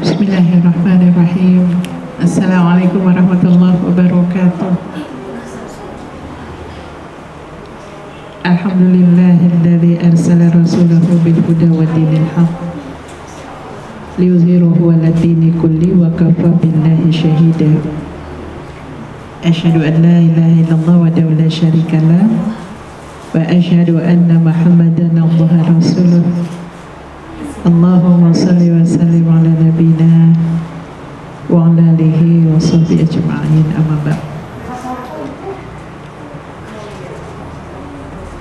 Bismillahirrahmanirrahim. Assalamualaikum warahmatullahi wabarakatuh. Alhamdulillahilladzi arsala rasulahu bil huda wa dinil haqq liyuzhirahu 'ala dini kulli wa kafa billahi shahida. Asyhadu an la ilaha illallah wahdahu la syarika lah wa asyhadu anna Muhammadan abduhu wa rasuluh. Allahumma salli wa sallim ala nabiyina wa ala alihi wa sahbihi ajma'in, amma ba'd.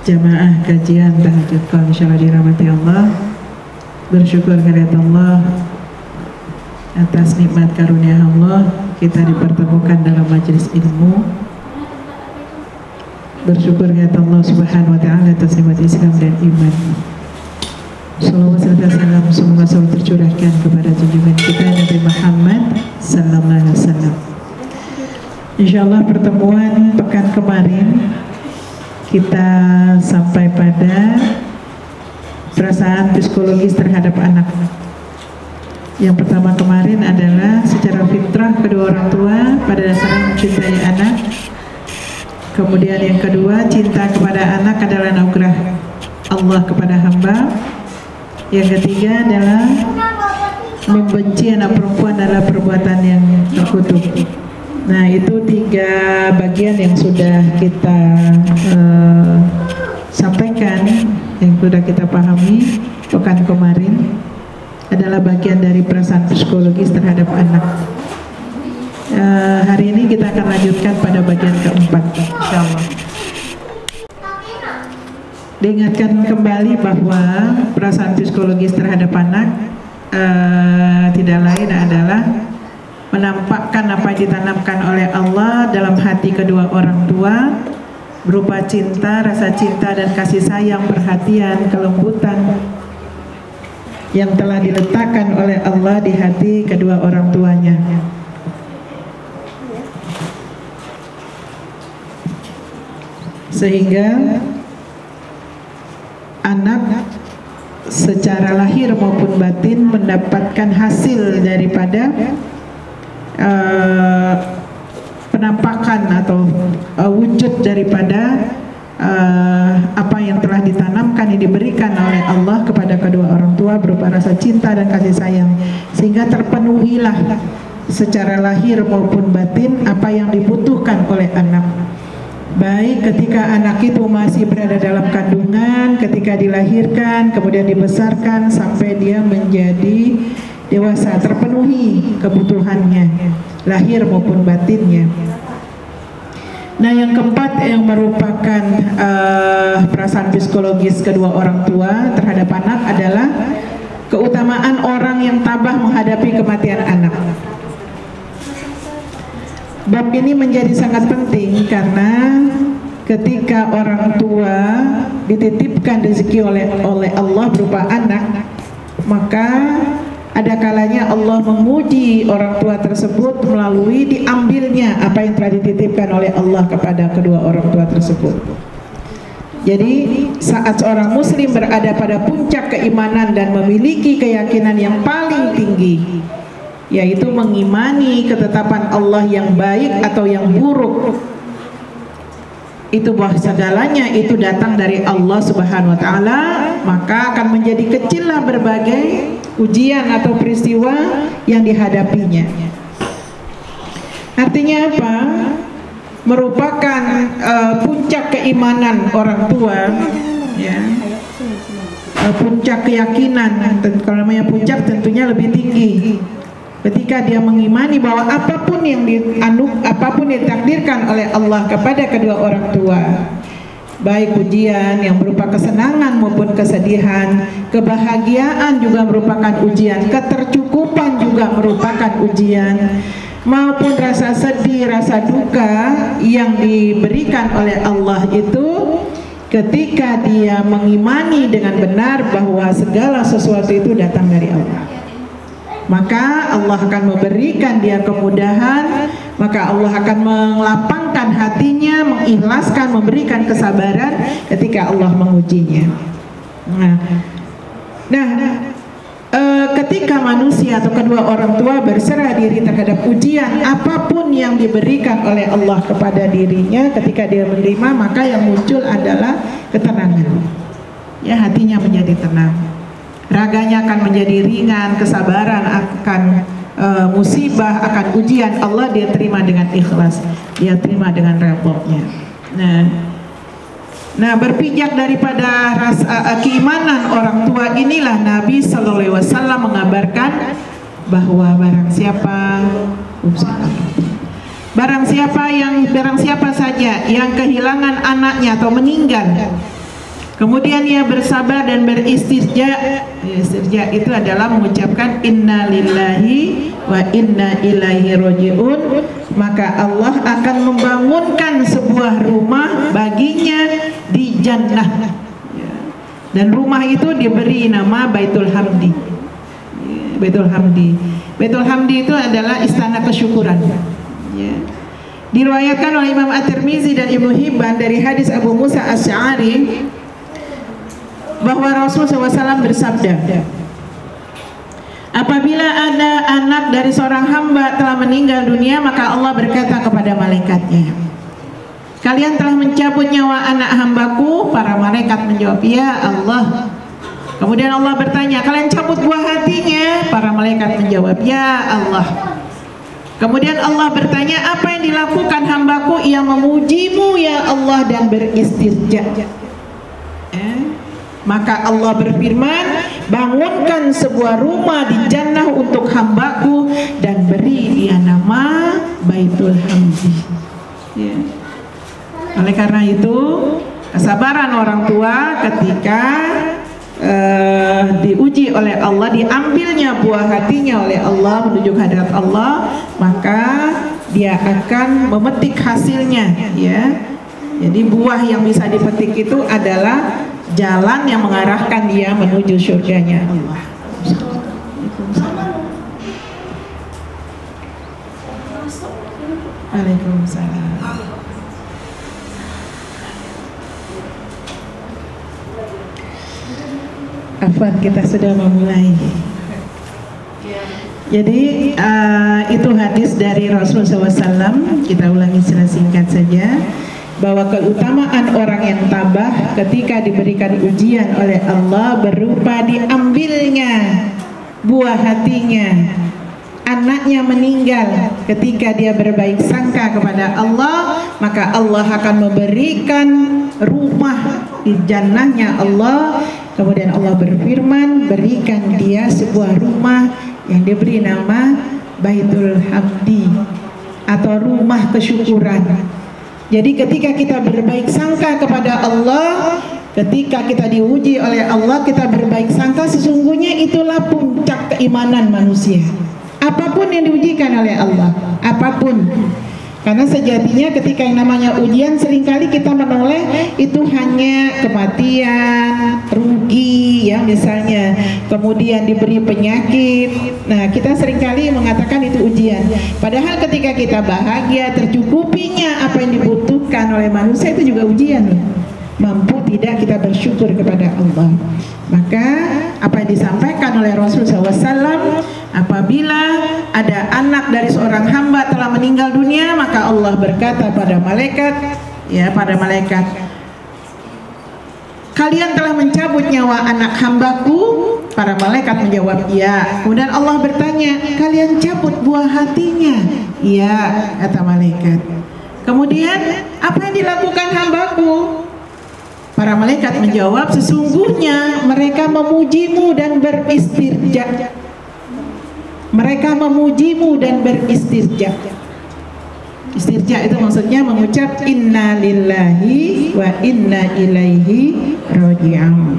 Jamaah kajian tahajud qaul insyaallah dirahmati Allah, bersyukur kepada Allah atas nikmat karunia Allah kita dipertemukan dalam majelis ilmu. Bersyukur kepada Allah Subhanahu wa taala atas nikmat Islam dan iman. Salawat serta salam semoga selalu tercurahkan kepada junjungan kita Nabi Muhammad sallallahu alaihi wasallam. Insyaallah pertemuan pekan kemarin kita sampai pada perasaan psikologis terhadap anak. Yang pertama kemarin adalah secara fitrah kedua orang tua pada dasarnya mencintai anak. Kemudian yang kedua, cinta kepada anak adalah anugerah Allah kepada hamba. Yang ketiga adalah membenci anak perempuan adalah perbuatan yang terkutuk. Nah, itu tiga bagian yang sudah kita sampaikan, yang sudah kita pahami pekan kemarin adalah bagian dari perasaan psikologis terhadap anak. Hari ini kita akan lanjutkan pada bagian keempat, insyaallah. Diingatkan kembali bahwa perasaan psikologis terhadap anak tidak lain adalah menampakkan apa yang ditanamkan oleh Allah dalam hati kedua orang tua berupa cinta, rasa cinta dan kasih sayang, perhatian, kelembutan yang telah diletakkan oleh Allah di hati kedua orang tuanya. Sehingga anak secara lahir maupun batin mendapatkan hasil daripada penampakan atau wujud daripada apa yang telah ditanamkan, yang diberikan oleh Allah kepada kedua orang tua berupa rasa cinta dan kasih sayang, sehingga terpenuhilah secara lahir maupun batin apa yang dibutuhkan oleh anak. Baik ketika anak itu masih berada dalam kandungan, ketika dilahirkan, kemudian dibesarkan sampai dia menjadi dewasa, terpenuhi kebutuhannya lahir maupun batinnya. Nah, yang keempat yang merupakan perasaan psikologis kedua orang tua terhadap anak adalah keutamaan orang yang tabah menghadapi kematian anak. Bab ini menjadi sangat penting karena ketika orang tua dititipkan rezeki oleh Allah berupa anak, maka ada kalanya Allah menguji orang tua tersebut melalui diambilnya apa yang telah dititipkan oleh Allah kepada kedua orang tua tersebut. Jadi saat seorang muslim berada pada puncak keimanan dan memiliki keyakinan yang paling tinggi, yaitu mengimani ketetapan Allah yang baik atau yang buruk, itu bahwa segalanya itu datang dari Allah Subhanahu wa taala, maka akan menjadi kecillah berbagai ujian atau peristiwa yang dihadapinya. Artinya apa? Merupakan puncak keimanan orang tua, ya. Puncak keyakinan, kalau namanya puncak tentunya lebih tinggi. Ketika dia mengimani bahwa apapun yang ditakdirkan oleh Allah kepada kedua orang tua, baik ujian yang berupa kesenangan maupun kesedihan, kebahagiaan juga merupakan ujian, ketercukupan juga merupakan ujian, maupun rasa sedih, rasa duka yang diberikan oleh Allah itu, ketika dia mengimani dengan benar bahwa segala sesuatu itu datang dari Allah, maka Allah akan memberikan dia kemudahan, maka Allah akan melapangkan hatinya, mengikhlaskan, memberikan kesabaran ketika Allah mengujinya. Nah, ketika manusia atau kedua orang tua berserah diri terhadap ujian apapun yang diberikan oleh Allah kepada dirinya, ketika dia menerima, maka yang muncul adalah ketenangan. Ya, hatinya menjadi tenang, raganya akan menjadi ringan, kesabaran akan musibah, akan ujian Allah dia terima dengan ikhlas, dia terima dengan redha-Nya. Nah, berpijak daripada rasa keimanan orang tua inilah Nabi Sallallahu Alaihi Wasallam mengabarkan bahwa barang siapa saja yang kehilangan anaknya atau meninggal, kemudian ia bersabar dan beristirja, itu adalah mengucapkan inna lillahi wa inna ilaihi raji'un, maka Allah akan membangunkan sebuah rumah baginya di jannah, dan rumah itu diberi nama Baitul Hamdi. Baitul Hamdi itu adalah istana kesyukuran. Diriwayatkan oleh Imam At-Tirmizi dan Ibnu Hibban dari hadis Abu Musa Asy'ari bahwa Rasulullah SAW bersabda, apabila ada anak dari seorang hamba telah meninggal dunia, maka Allah berkata kepada malaikatnya, kalian telah mencabut nyawa anak hambaku. Para malaikat menjawab, ya Allah. Kemudian Allah bertanya, kalian cabut buah hatinya? Para malaikat menjawab, ya Allah. Kemudian Allah bertanya, apa yang dilakukan hambaku? Ia memujimu ya Allah dan beristirja. Maka Allah berfirman, bangunkan sebuah rumah di jannah untuk hambaku dan beri dia nama Baitul Hamdi. Oleh karena itu, kesabaran orang tua ketika diuji oleh Allah, diambilnya buah hatinya oleh Allah menuju hadirat Allah, maka dia akan memetik hasilnya, ya. Jadi buah yang bisa dipetik itu adalah jalan yang mengarahkan dia menuju surganya Allah. Waalaikumsalam. Afwan, kita sudah memulai. Jadi itu hadis dari Rasulullah SAW. Kita ulangi secara singkat saja, bahwa keutamaan orang yang tabah ketika diberikan ujian oleh Allah berupa diambilnya buah hatinya, anaknya meninggal, ketika dia berbaik sangka kepada Allah, maka Allah akan memberikan rumah di jannahnya Allah. Kemudian Allah berfirman, berikan dia sebuah rumah yang diberi nama Baitul Hamdi atau rumah kesyukuran. Jadi ketika kita berbaik sangka kepada Allah, ketika kita diuji oleh Allah, kita berbaik sangka, sesungguhnya itulah puncak keimanan manusia. Apapun yang diujikan oleh Allah, apapun. Karena sejatinya ketika yang namanya ujian, seringkali kita menoleh itu hanya kematian, rugi, ya misalnya, kemudian diberi penyakit. Nah, kita seringkali mengatakan itu ujian. Padahal ketika kita bahagia, tercukupinya apa yang dibutuhkan oleh manusia, itu juga ujian. Mampu tidak kita bersyukur kepada Allah. Maka apa yang disampaikan oleh Rasulullah SAW, apabila ada anak dari seorang hamba telah meninggal dunia, maka Allah berkata pada malaikat, kalian telah mencabut nyawa anak hambaku. Para malaikat menjawab, ya. Kemudian Allah bertanya, kalian cabut buah hatinya? Ya, kata malaikat. Kemudian apa yang dilakukan hambaku? Para malaikat menjawab, sesungguhnya mereka memujimu dan beristirja. Mereka memujimu dan beristirja. Istirja itu maksudnya mengucap inna lillahi wa inna ilaihi raji'un.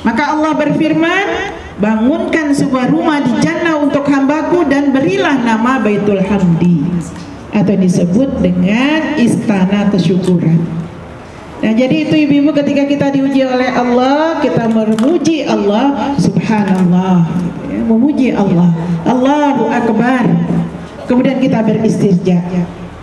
Maka Allah berfirman, bangunkan sebuah rumah di jannah untuk hambaku dan berilah nama Baitul Hamdi, atau disebut dengan istana kesyukuran. Nah, jadi itu ibu-ibu, ketika kita diuji oleh Allah, kita memuji Allah, subhanallah, ya, memuji Allah, Allahu Akbar. Kemudian kita beristirja,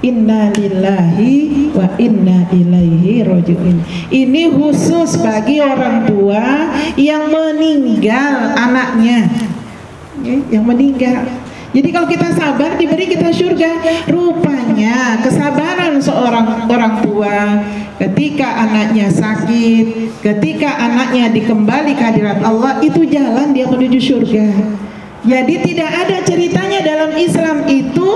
inna lillahi wa inna ilaihi raji'un. Ini khusus bagi orang tua yang meninggal anaknya. yang meninggal. Jadi kalau kita sabar diberi kita surga. Rupanya kesabaran seorang orang tua ketika anaknya sakit, ketika anaknya dikembali ke hadirat Allah, itu jalan dia menuju surga. Jadi tidak ada ceritanya dalam Islam itu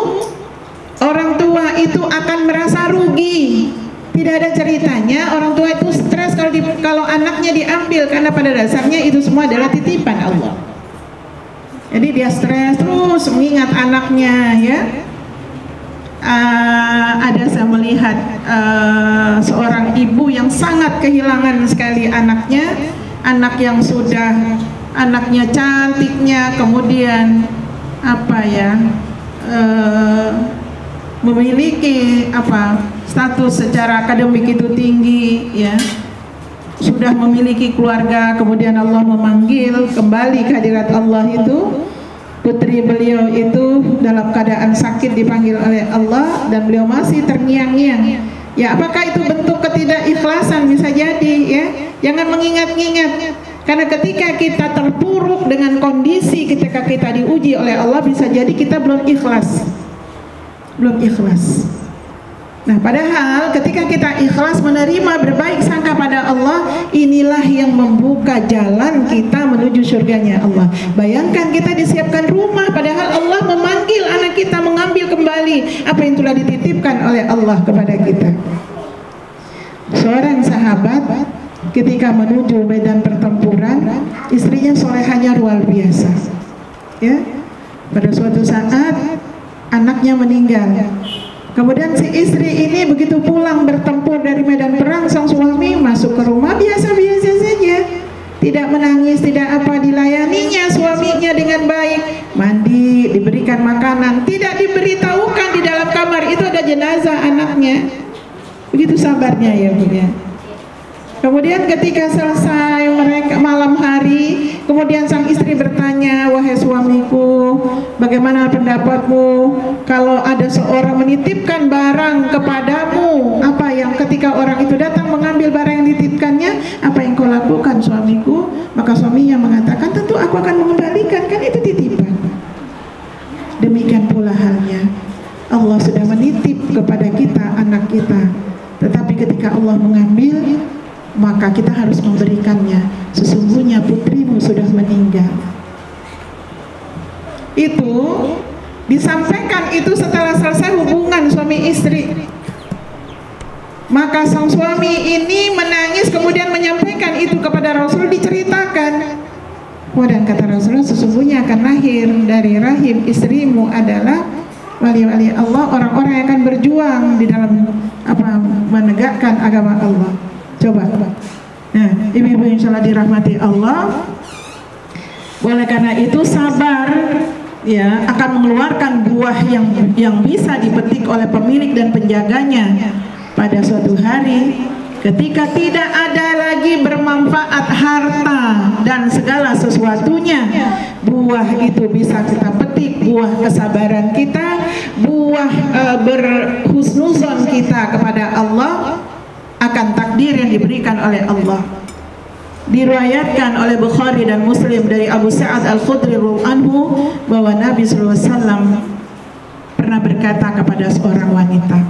orang tua itu akan merasa rugi. Tidak ada ceritanya orang tua itu stres kalau anaknya diambil, karena pada dasarnya itu semua adalah titipan Allah. Jadi dia stres terus mengingat anaknya, ya. Ada saya melihat seorang ibu yang sangat kehilangan sekali anaknya, anak yang sudah anaknya cantiknya, kemudian memiliki status secara akademik itu tinggi, ya. Sudah memiliki keluarga, kemudian Allah memanggil kembali ke hadirat Allah itu. Putri beliau itu dalam keadaan sakit dipanggil oleh Allah dan beliau masih terngiang-ngiang. Ya, apakah itu bentuk ketidakikhlasan? Bisa jadi, ya. Jangan mengingat-ingat, karena ketika kita terpuruk dengan kondisi ketika kita diuji oleh Allah, bisa jadi kita belum ikhlas. Nah, padahal ketika kita ikhlas menerima berbaik sangka pada Allah, inilah yang membuka jalan kita menuju surganya Allah. Bayangkan kita disiapkan rumah, padahal Allah memanggil anak kita mengambil kembali apa yang telah dititipkan oleh Allah kepada kita. Seorang sahabat ketika menuju medan pertempuran, istrinya solehahnya luar biasa, ya. Pada suatu saat anaknya meninggal. Kemudian si istri ini begitu pulang bertempur dari medan perang, sang suami masuk ke rumah biasa-biasa saja, tidak menangis, tidak apa, dilayaninya suaminya dengan baik, mandi, diberikan makanan, tidak diberitahukan di dalam kamar itu ada jenazah anaknya. Begitu sabarnya, ya Bu, ya. Kemudian ketika selesai mereka malam hari, kemudian sang istri bertanya, wahai suamiku, bagaimana pendapatmu kalau ada seorang menitipkan barang kepadamu? Apa yang ketika orang itu datang mengambil barang yang dititipkannya, apa yang kau lakukan suamiku? Maka suaminya mengatakan, tentu aku akan mengembalikan, kan itu titipan. Demikian pula halnya, Allah sudah menitip kepada kita anak kita, tetapi ketika Allah mengambil, maka kita harus memberikannya. Sesungguhnya putrimu sudah meninggal. Itu disampaikan itu setelah selesai hubungan suami istri. Maka sang suami ini menangis, kemudian menyampaikan itu kepada Rasul, diceritakan. Dan kata Rasulullah, sesungguhnya akan lahir dari rahim istrimu adalah wali-wali Allah, orang-orang yang akan berjuang di dalam menegakkan agama Allah. Coba. Nah, ibu-ibu insyaallah dirahmati Allah. Oleh karena itu sabar, ya, akan mengeluarkan buah yang bisa dipetik oleh pemilik dan penjaganya pada suatu hari ketika tidak ada lagi bermanfaat harta dan segala sesuatunya. Buah itu bisa kita petik, buah kesabaran kita, buah berhusnuzon kita kepada Allah akan takdir yang diberikan oleh Allah. Diriwayatkan oleh Bukhari dan Muslim dari Abu Sa'ad Al-Khudri radhiyallahu anhu bahwa Nabi sallallahu alaihi wasallam pernah berkata kepada seorang wanita,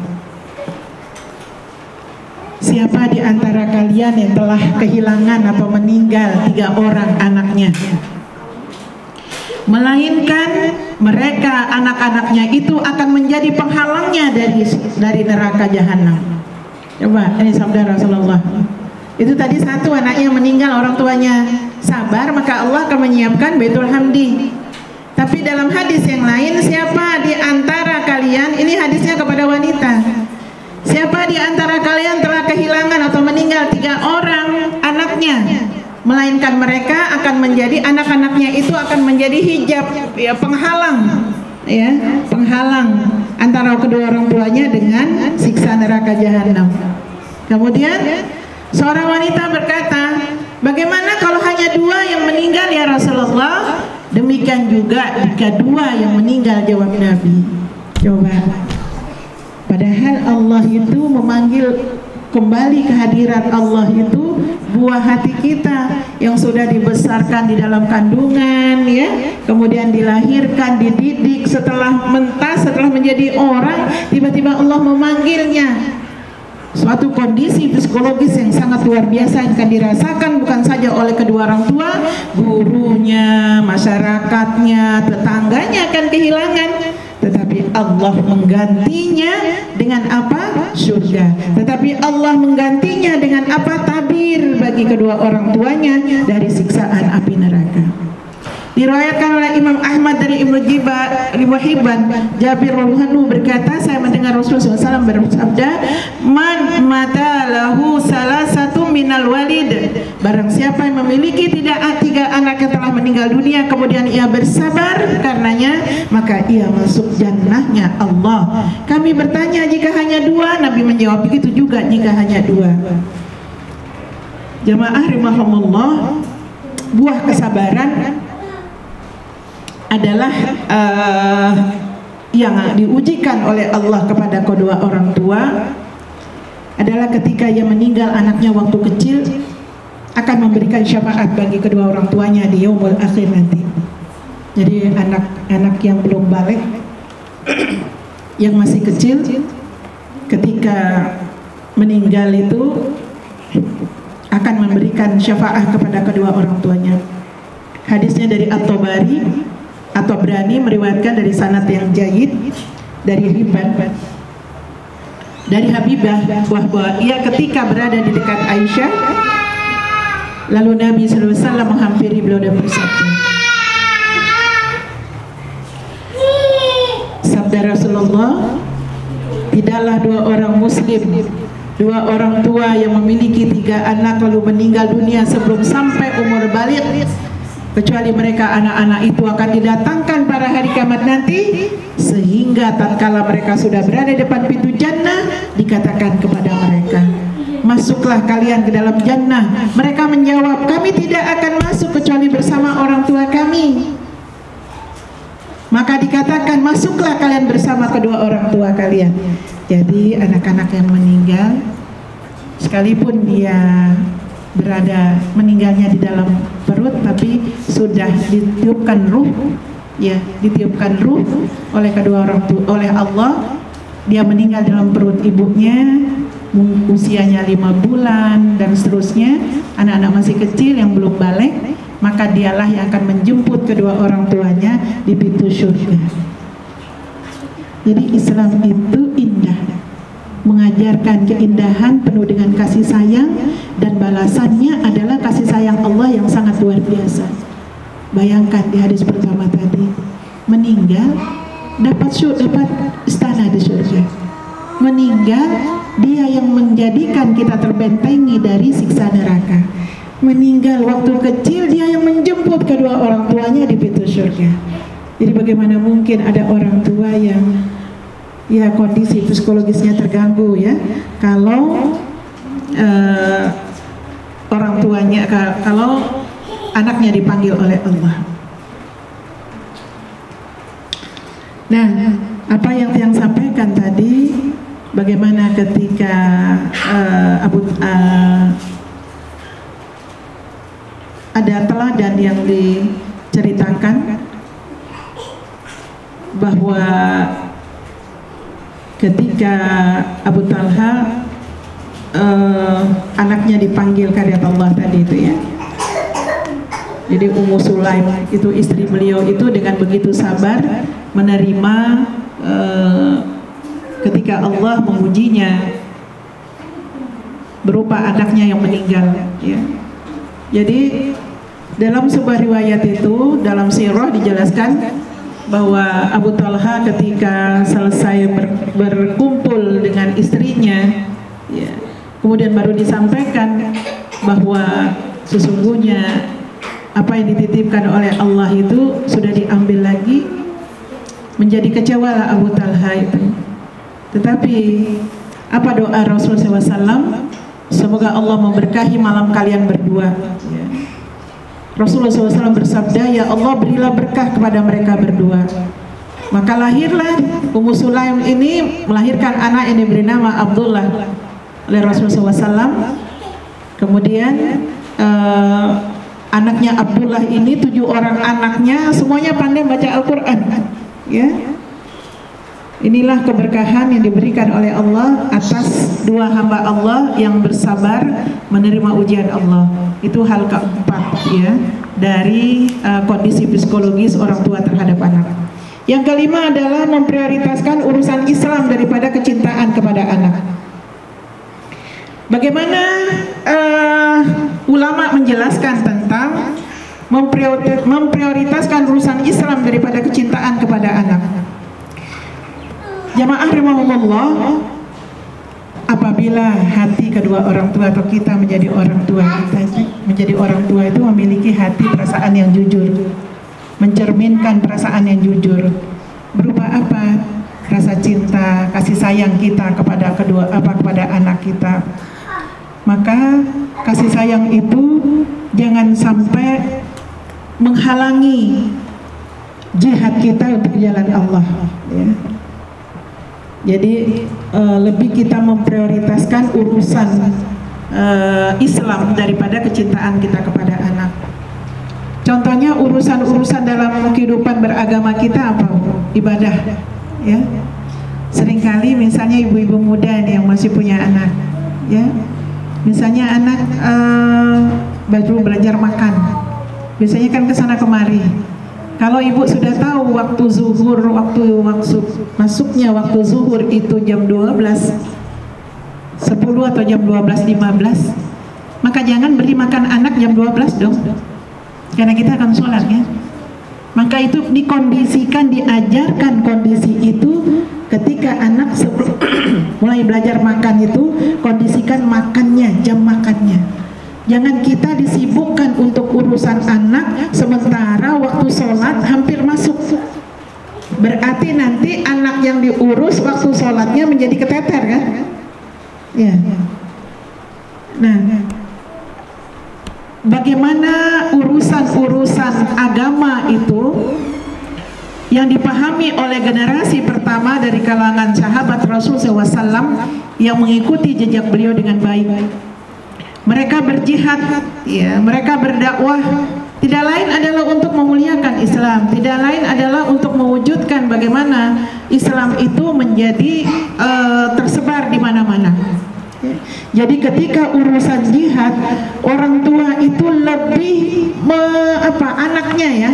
siapa di antara kalian yang telah kehilangan atau meninggal 3 orang anaknya, melainkan mereka anak-anaknya itu akan menjadi penghalangnya dari neraka jahanam. Coba, ini sabda Rasulullah. Itu tadi satu anaknya meninggal, orang tuanya sabar, maka Allah akan menyiapkan Baitul Hamdi. Tapi dalam hadis yang lain, siapa di antara kalian, ini hadisnya kepada wanita, siapa di antara kalian telah kehilangan atau meninggal 3 orang anaknya, melainkan mereka akan menjadi, anak-anaknya itu akan menjadi hijab, ya, penghalang, ya, penghalang antara kedua orang tuanya dengan siksa neraka jahanam. Kemudian seorang wanita berkata, bagaimana kalau hanya 2 yang meninggal ya Rasulullah? Demikian juga jika 2 yang meninggal, jawab Nabi. Coba, padahal Allah itu memanggil kembali kehadiran Allah itu yaitu buah hati kita yang sudah dibesarkan di dalam kandungan, ya, kemudian dilahirkan, dididik, setelah mentas, setelah menjadi orang, tiba-tiba Allah memanggilnya. Suatu kondisi psikologis yang sangat luar biasa yang akan dirasakan bukan saja oleh kedua orang tua, gurunya, masyarakatnya, tetangganya akan kehilangan, tetapi Allah menggantinya dengan apa? Surga. Tetapi Allah menggantinya dengan apa? Tabir bagi kedua orang tuanya dari siksaan api neraka. Diriwayatkan oleh Imam Ahmad dari Ibnu Hibban, Jabir radhiyallahu anhu berkata, saya mendengar Rasulullah SAW bersabda, man mata lahu salasatu minal walid, barang siapa yang memiliki tiga anak yang telah meninggal dunia kemudian ia bersabar karenanya, maka ia masuk jannahnya Allah. Kami bertanya, jika hanya dua? Nabi menjawab, begitu juga jika hanya dua. Jamaah rahimahumullah, buah kesabaran adalah yang diujikan oleh Allah kepada kedua orang tua adalah ketika ia meninggal anaknya waktu kecil, akan memberikan syafaat bagi kedua orang tuanya di yaumul akhir nanti. Jadi anak-anak yang belum balik, yang masih kecil, ketika meninggal itu akan memberikan syafaat kepada kedua orang tuanya. Hadisnya dari At-Tabari atau Berani meriwayatkan dari sanad yang jayid dari Hibban, dari Habibah, bahwa ia ketika berada di dekat Aisyah, lalu Nabi SAW menghampiri beliau dan bersabda, sabda Rasulullah, tidaklah dua orang muslim, dua orang tua yang memiliki tiga anak lalu meninggal dunia sebelum sampai umur baligh, kecuali mereka anak-anak itu akan didatangkan pada hari kiamat nanti, sehingga tatkala mereka sudah berada di depan pintu jannah, dikatakan kepada mereka, masuklah kalian ke dalam jannah. Mereka menjawab, kami tidak akan masuk kecuali bersama orang tua kami. Maka dikatakan, masuklah kalian bersama kedua orang tua kalian. Jadi anak-anak yang meninggal, sekalipun dia berada meninggalnya di dalam perut, tapi sudah ditiupkan ruh, ya, ditiupkan ruh oleh kedua orang tua, oleh Allah. Dia meninggal dalam perut ibunya, usianya 5 bulan dan seterusnya, anak-anak masih kecil yang belum balik, maka dialah yang akan menjemput kedua orang tuanya di pintu surga. Jadi Islam itu indah, mengajarkan keindahan penuh dengan kasih sayang, dan balasannya adalah kasih sayang Allah yang sangat luar biasa. Bayangkan di hadis pertama tadi, meninggal dapat istana di surga. Meninggal dia yang menjadikan kita terbentengi dari siksa neraka. Meninggal waktu kecil dia yang menjemput kedua orang tuanya di pintu surga. Jadi bagaimana mungkin ada orang tua yang ya kondisi psikologisnya terganggu, ya, kalau orang tuanya, kalau anaknya dipanggil oleh Allah. Nah, apa yang sampaikan tadi, bagaimana ketika ada teladan yang diceritakan bahwa ketika Abu Talha anaknya dipanggil karyat Allah tadi itu, ya. Jadi Ummu Sulaim itu istri beliau itu dengan begitu sabar menerima ketika Allah mengujinya berupa anaknya yang meninggal, ya. Jadi dalam sebuah riwayat itu, dalam sirah dijelaskan bahwa Abu Talha ketika selesai berkumpul dengan istrinya, ya, kemudian baru disampaikan bahwa sesungguhnya apa yang dititipkan oleh Allah itu sudah diambil lagi, menjadi kecewalah Abu Talha itu. Tetapi apa doa Rasulullah SAW? Semoga Allah memberkahi malam kalian berdua, ya. Rasulullah SAW bersabda, ya Allah berilah berkah kepada mereka berdua. Maka lahirlah Ummu Sulaim ini melahirkan anak yang diberi nama Abdullah oleh Rasulullah SAW. Kemudian anaknya Abdullah ini 7 orang anaknya semuanya pandai baca Al-Quran, ya. Inilah keberkahan yang diberikan oleh Allah atas 2 hamba Allah yang bersabar menerima ujian Allah. Itu hal keempat, ya, dari kondisi psikologis orang tua terhadap anak. Yang kelima adalah memprioritaskan urusan Islam daripada kecintaan kepada anak. Bagaimana ulama menjelaskan tentang memprioritaskan urusan Islam daripada kecintaan kepada anak. Jamaah rahimahumullah, apabila hati kedua orang tua atau kita menjadi orang tua, menjadi orang tua itu memiliki hati perasaan yang jujur, mencerminkan perasaan yang jujur. Berupa apa? Rasa cinta, kasih sayang kita kepada kepada anak kita. Maka kasih sayang itu jangan sampai menghalangi jihad kita untuk jalan Allah, ya. Jadi lebih kita memprioritaskan urusan Islam daripada kecintaan kita kepada anak. Contohnya urusan-urusan dalam kehidupan beragama kita apa? Ibadah, ya. Seringkali misalnya ibu-ibu muda yang masih punya anak, ya. Misalnya anak baru belajar makan, biasanya kan kesana kemari. Kalau ibu sudah tahu waktu zuhur, masuknya waktu zuhur itu jam 12.10 atau jam 12.15, maka jangan beri makan anak jam 12 dong, karena kita akan sholat, ya. Maka itu dikondisikan, diajarkan kondisi itu ketika anak mulai belajar makan itu, kondisikan makannya, jam makannya. Jangan kita disibukkan untuk urusan anak sementara waktu sholat hampir masuk. Berarti nanti anak yang diurus waktu sholatnya menjadi keteter, kan? Ya. Nah, bagaimana urusan-urusan agama itu yang dipahami oleh generasi pertama dari kalangan sahabat Rasul SAW yang mengikuti jejak beliau dengan baik. Mereka berjihad, ya, mereka berdakwah, tidak lain adalah untuk memuliakan Islam, tidak lain adalah untuk mewujudkan bagaimana Islam itu menjadi tersebar di mana-mana. Jadi ketika urusan jihad, orang tua itu lebih anaknya, ya.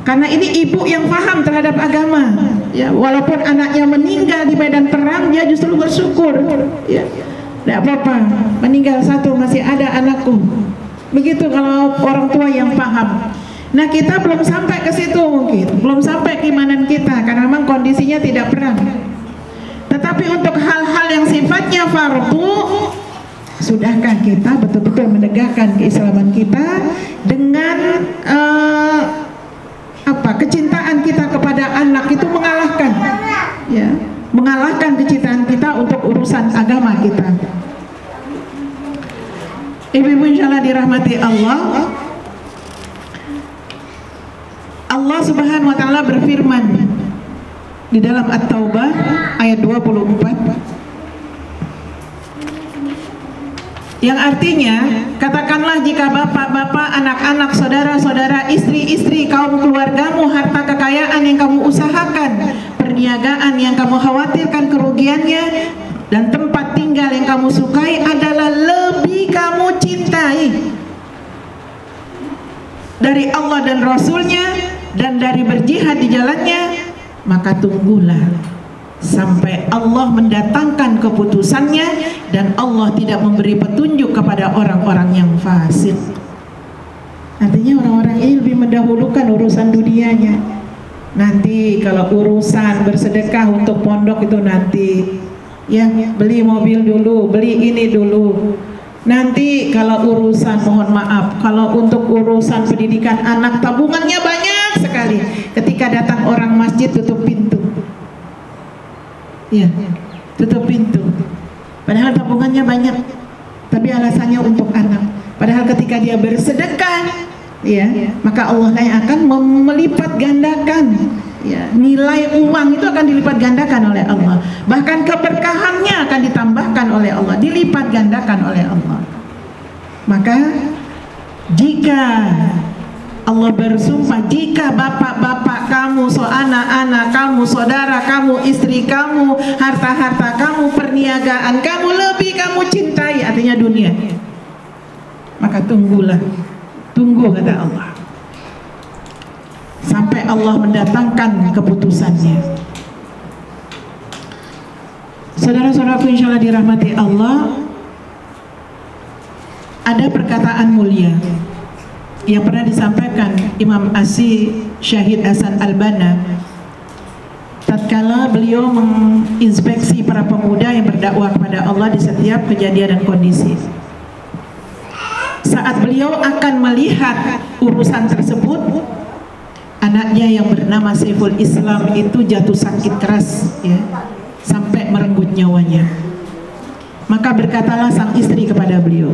Karena ini ibu yang paham terhadap agama, ya. Walaupun anaknya meninggal di medan perang, dia justru bersyukur, ya. Tidak apa-apa, meninggal satu masih ada anakku. Begitu kalau orang tua yang paham. Nah, kita belum sampai ke situ mungkin, belum sampai keimanan kita karena memang kondisinya tidak perang. Tetapi untuk hal-hal yang sifatnya fardu, sudahkah kita betul-betul menegakkan keislaman kita dengan kecintaan kita kepada anak itu mengalahkan, ya, mengalahkan kecintaan kita untuk urusan agama kita. Ibu-ibu insyaallah dirahmati Allah. Allah Subhanahu wa taala berfirman di dalam At-Taubah ayat 24, yang artinya, katakanlah jika bapak-bapak, anak-anak, saudara-saudara, istri-istri, kaum keluargamu, harta kekayaan yang kamu usahakan, perniagaan yang kamu khawatirkan kerugiannya, dan tempat tinggal yang kamu sukai adalah lebih kamu cintai dari Allah dan Rasulnya dan dari berjihad di jalannya, maka tunggulah sampai Allah mendatangkan keputusannya dan Allah tidak memberi petunjuk kepada orang-orang yang fasik. Artinya orang-orang ini lebih mendahulukan urusan dunianya. Nanti kalau urusan bersedekah untuk pondok itu nanti, ya, beli mobil dulu, beli ini dulu. Nanti kalau urusan, mohon maaf, kalau untuk urusan pendidikan anak tabungannya banyak sekali. Ketika datang orang masjid tutup pintu, ya, tutup pintu. Padahal tabungannya banyak, tapi alasannya untuk anak. Padahal ketika dia bersedekah, ya, maka Allah yang akan melipat gandakan, ya, nilai uang itu akan dilipat gandakan oleh Allah. Bahkan keberkahannya akan ditambahkan oleh Allah, dilipat gandakan oleh Allah. Maka jika Allah bersumpah, jika bapak-bapak kamu, anak-anak kamu, saudara kamu, istri kamu, harta-harta kamu, perniagaan kamu lebih kamu cintai, artinya dunia, maka tunggulah, tunggu kata Allah, sampai Allah mendatangkan keputusannya. Saudara-saudaraku insya Allah dirahmati Allah, ada perkataan mulia yang pernah disampaikan Imam Asy Syahid Hasan Al-Banna tatkala beliau menginspeksi para pemuda yang berdakwah kepada Allah di setiap kejadian dan kondisi. Saat beliau akan melihat urusan tersebut, anaknya yang bernama Saiful Islam itu jatuh sakit keras, ya, sampai merenggut nyawanya. Maka berkatalah sang istri kepada beliau,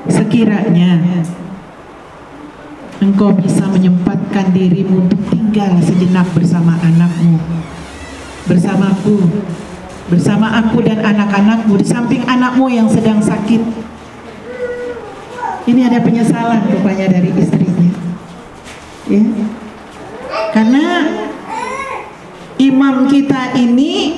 sekiranya engkau bisa menyempatkan dirimu untuk tinggal sejenak bersama anakmu, bersamaku, bersama aku dan anak-anakmu, di samping anakmu yang sedang sakit. Ini ada penyesalan rupanya dari istrinya, ya. Karena imam kita ini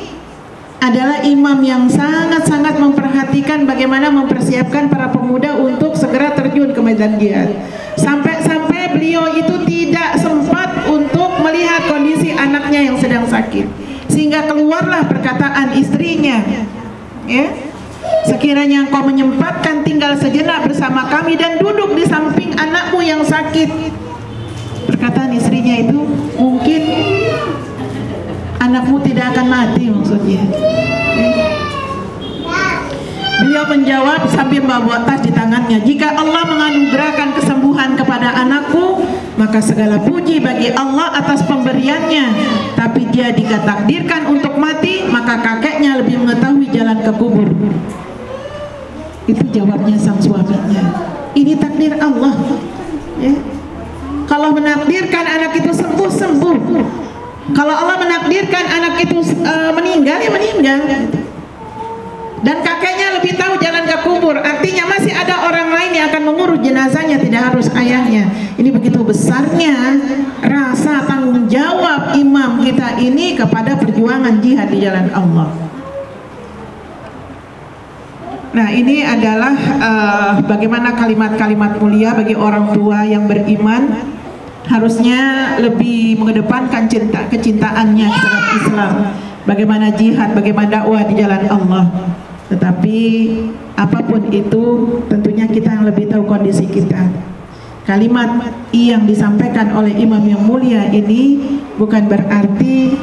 adalah imam yang sangat-sangat memperhatikan bagaimana mempersiapkan para pemuda untuk segera terjun ke medan jihad. Sampai-sampai beliau itu tidak sempat untuk melihat kondisi anaknya yang sedang sakit, sehingga keluarlah perkataan istrinya, ya, sekiranya engkau menyempatkan tinggal sejenak bersama kami dan duduk di samping anakmu yang sakit. Perkataan istrinya itu, mungkin anakmu tidak akan mati maksudnya. Beliau menjawab sambil membawa tas di tangannya, jika Allah menganugerahkan kesembuhan kepada anakku, maka segala puji bagi Allah atas pemberiannya. Tapi dia ditakdirkan untuk mati, maka kakeknya lebih mengetahui jalan ke kubur. Itu jawabnya sang suaminya. Ini takdir Allah, ya. Kalau menakdirkan anak itu sembuh, sembuh. Kalau Allah menakdirkan anak itu meninggal, ya meninggal. Dan kakeknya lebih tahu jalan ke kubur, artinya masih ada orang lain yang akan mengurus jenazahnya, tidak harus ayahnya. Ini begitu besarnya rasa tanggung jawab imam kita ini kepada perjuangan jihad di jalan Allah. Nah, ini adalah bagaimana kalimat-kalimat mulia bagi orang tua yang beriman, harusnya lebih mengedepankan kecintaannya terhadap Islam, bagaimana jihad, bagaimana dakwah di jalan Allah. Tetapi apapun itu, tentunya kita yang lebih tahu kondisi kita. Kalimat yang disampaikan oleh imam yang mulia ini bukan berarti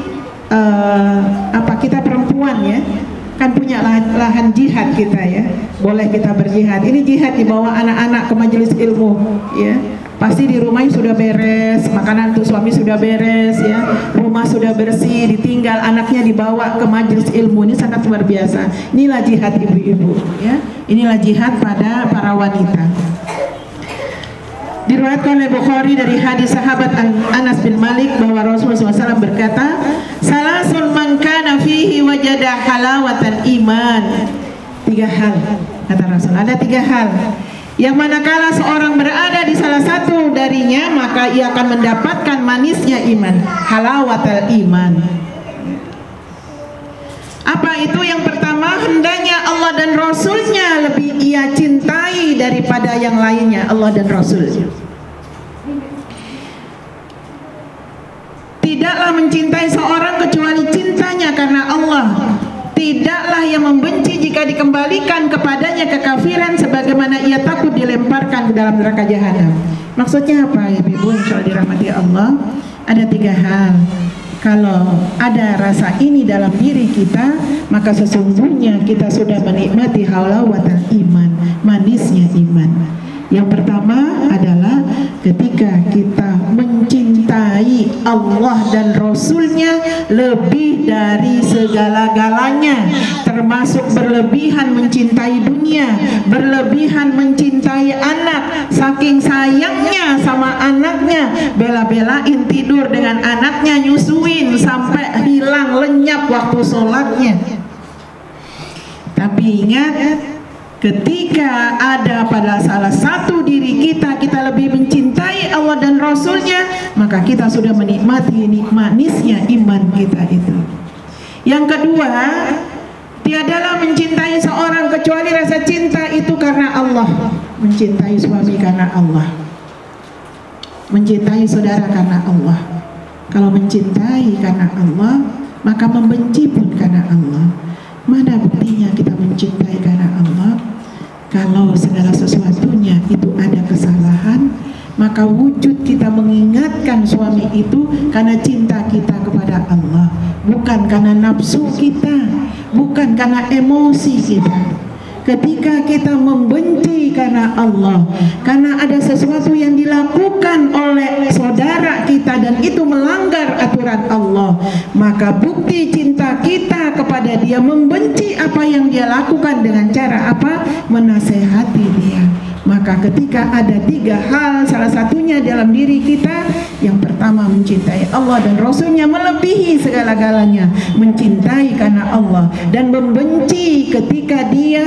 kita perempuan, ya, kan punya lahan jihad kita, ya, boleh kita berjihad. Ini jihad dibawa anak-anak ke majelis ilmu, ya. Pasti di rumahnya sudah beres, makanan untuk suami sudah beres, ya, rumah sudah bersih, ditinggal anaknya dibawa ke majelis ilmu. Ini sangat luar biasa. Inilah jihad ibu-ibu, ya. Inilah jihad pada para wanita. Diriwayatkan oleh Bukhari dari hadis sahabat Anas bin Malik bahwa Rasulullah SAW berkata, salasun man kana fihi wajada halawatan iman. 3 hal kata Rasul, ada 3 hal yang manakala seorang berada di salah satu darinya, maka ia akan mendapatkan manisnya iman, halawatul iman. Apa itu? Yang pertama, hendaknya Allah dan Rasulnya lebih ia cintai daripada yang lainnya, Allah dan Rasulnya. Tidaklah mencintai seorang kecuali cintanya karena Allah. Tidaklah yang membenci jika dikembalikan kepadanya kekafiran, sebagaimana ia takut dilemparkan ke dalam neraka jahanam. Maksudnya apa, ibu-ibu insya Allah dirahmati Allah? Ada 3 hal. Kalau ada rasa ini dalam diri kita, maka sesungguhnya kita sudah menikmati halawatul iman, manisnya iman. Yang pertama adalah ketika kita mencintai Allah dan Rasulnya lebih dari segala-galanya, termasuk berlebihan mencintai dunia, berlebihan mencintai anak, saking sayangnya sama anaknya, bela-belain tidur dengan anaknya, nyusuin sampai hilang lenyap waktu sholatnya. Tapi ingat, Ketika ada pada salah satu diri kita, kita lebih mencintai Allah dan Rasulnya, maka kita sudah menikmati manisnya iman kita itu. Yang kedua, tiadalah mencintai seorang kecuali rasa cinta itu karena Allah. Mencintai suami karena Allah, mencintai saudara karena Allah. Kalau mencintai karena Allah, maka membenci pun karena Allah. Mana buktinya kita mencintai karena Allah? Kalau segala sesuatunya itu ada kesalahan, maka wujud kita mengingatkan suami itu karena cinta kita kepada Allah, bukan karena nafsu kita, bukan karena emosi kita. Ketika kita membenci karena Allah, karena ada sesuatu yang dilakukan oleh saudara kita dan itu melanggar aturan Allah, maka bukti cinta kita kepada dia membenci apa yang dia lakukan dengan cara apa? Menasehati dia. Maka ketika ada tiga hal, salah satunya dalam diri kita, yang pertama mencintai Allah dan Rasulnya melebihi segala-galanya, mencintai karena Allah, dan membenci ketika dia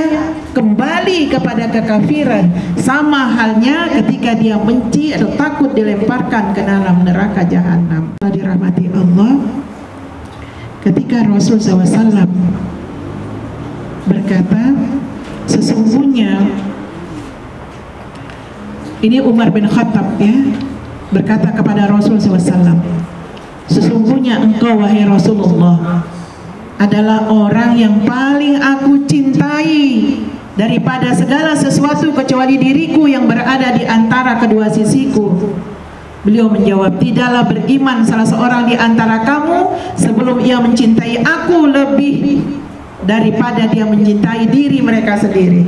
kembali kepada kekafiran, sama halnya ketika dia benci atau takut dilemparkan ke dalam neraka jahanam. Dirahmati Allah, ketika Rasul SAW berkata, sesungguhnya ini Umar bin Khattab ya, berkata kepada Rasul SAW, sesungguhnya engkau wahai Rasulullah adalah orang yang paling aku cintai daripada segala sesuatu kecuali diriku yang berada di antara kedua sisiku. Beliau menjawab, tidaklah beriman salah seorang di antara kamu sebelum ia mencintai aku lebih daripada dia mencintai diri mereka sendiri.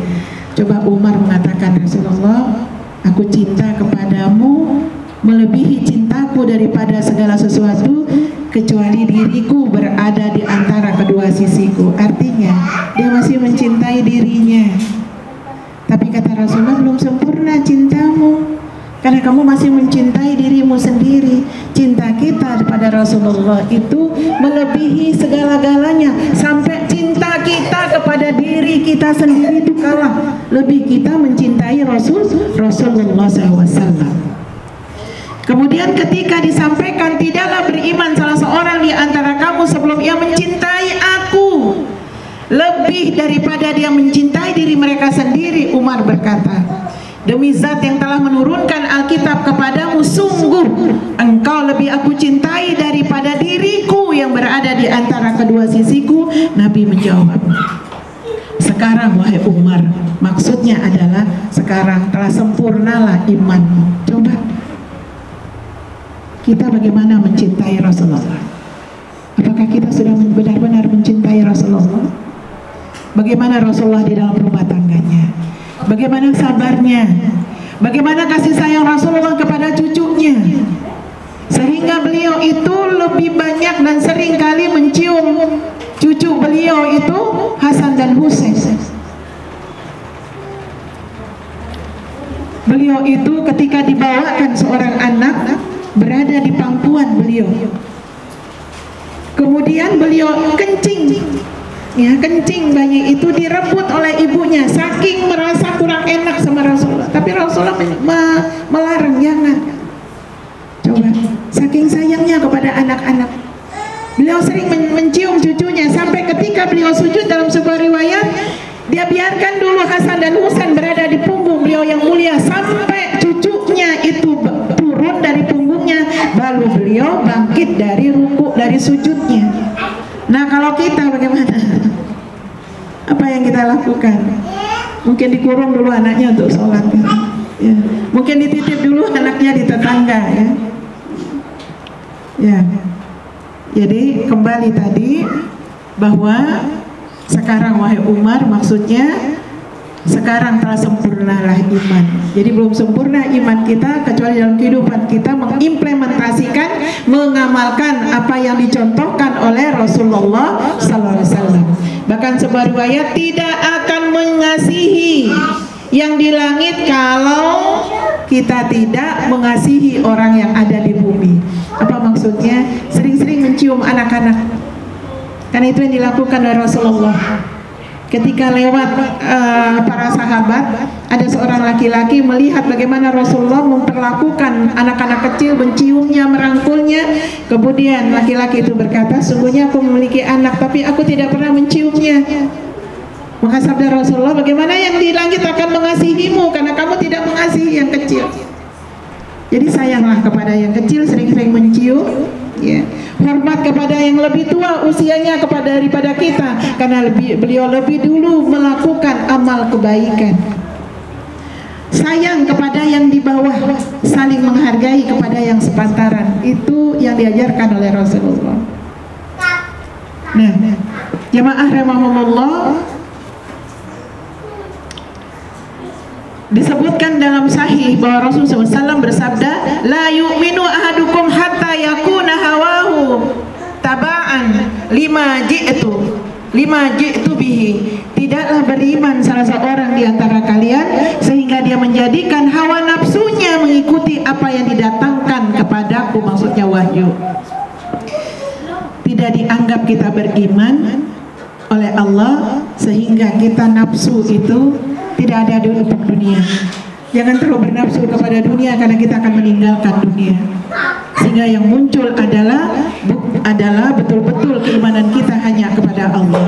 Coba Umar mengatakan, Rasulullah, aku cinta kepadamu melebihi cintaku daripada segala sesuatu kecuali diriku berada di antara kedua sisiku. Artinya dia masih mencintai dirinya. Tapi kata Rasulullah, belum sempurna cintamu, karena kamu masih mencintai dirimu sendiri. Cinta kita kepada Rasulullah itu melebihi segala-galanya, sampai cinta kita kepada diri kita sendiri itu kalah lebih kita mencintai Rasulullah SAW. Kemudian ketika disampaikan, tidaklah beriman salah seorang di antara kamu sebelum ia mencintai aku lebih daripada dia mencintai diri mereka sendiri. Umar berkata, demi zat yang telah menurunkan Alkitab kepadamu, sungguh engkau lebih aku cintai daripada diriku yang berada di antara kedua sisiku. Nabi menjawab, sekarang wahai Umar, maksudnya adalah sekarang telah sempurnalah imanmu. Coba kita bagaimana mencintai Rasulullah? Apakah kita sudah benar-benar mencintai Rasulullah? Bagaimana Rasulullah di dalam rumah tangganya? Bagaimana sabarnya? Bagaimana kasih sayang Rasulullah kepada cucunya? Sehingga beliau itu lebih banyak dan sering kali mencium cucu beliau itu Hasan dan Husain. Beliau itu ketika dibawakan seorang anak berada di pangkuan beliau, kemudian beliau kencing, ya, kencing bayi itu direbut oleh ibunya, saking merasa kurang enak sama Rasulullah. Tapi Rasulullah melarang, jangan. Coba, saking sayangnya kepada anak-anak, beliau sering mencium cucunya, sampai ketika beliau sujud dalam sebuah riwayat, dia biarkan dulu Hasan dan Husain berada di punggung beliau yang mulia sampai cucunya itu turun dari punggungnya, baru beliau bangkit dari ruku, dari sujudnya. Nah, kalau kita bagaimana? Apa yang kita lakukan? Mungkin dikurung dulu anaknya untuk sholat, ya. Mungkin dititip dulu anaknya di tetangga, ya. Ya. Jadi kembali tadi bahwa sekarang wahai Umar, maksudnya sekarang telah sempurnalah iman. Jadi belum sempurna iman kita kecuali dalam kehidupan kita mengimplementasikan, mengamalkan apa yang dicontohkan oleh Rasulullah SAW. Bahkan sebuah riwayat, tidak akan mengasihi yang di langit kalau kita tidak mengasihi orang yang ada di bumi. Apa maksudnya? Sering-sering mencium anak-anak, karena itu yang dilakukan oleh Rasulullah. ketika lewat para sahabat, ada seorang laki-laki melihat bagaimana Rasulullah memperlakukan anak-anak kecil, menciumnya, merangkulnya. Kemudian laki-laki itu berkata, sungguhnya aku memiliki anak tapi aku tidak pernah menciumnya. Maka sabda Rasulullah, bagaimana yang di langit akan mengasihimu karena kamu tidak mengasihi yang kecil. Jadi sayanglah kepada yang kecil, sering-sering mencium, ya. Hormat kepada yang lebih tua usianya daripada kita, karena beliau lebih dulu melakukan amal kebaikan. Sayang kepada yang di bawah, saling menghargai kepada yang sepantaran. Itu yang diajarkan oleh Rasulullah. Nah, jamaah rahimahumullah, disebutkan dalam sahih bahwa Rasulullah SAW bersabda, la yu'minu ahadukum hatta yakuna hawahu taba'an lima ji'tu bihi. Tidaklah beriman salah seorang di antara kalian sehingga dia menjadikan hawa nafsunya mengikuti apa yang didatangkan kepadaku, maksudnya wahyu. Tidak dianggap kita beriman oleh Allah sehingga kita nafsu itu tidak ada untuk dunia. Jangan terlalu bernafsu kepada dunia karena kita akan meninggalkan dunia. Sehingga yang muncul adalah betul-betul keimanan kita hanya kepada Allah.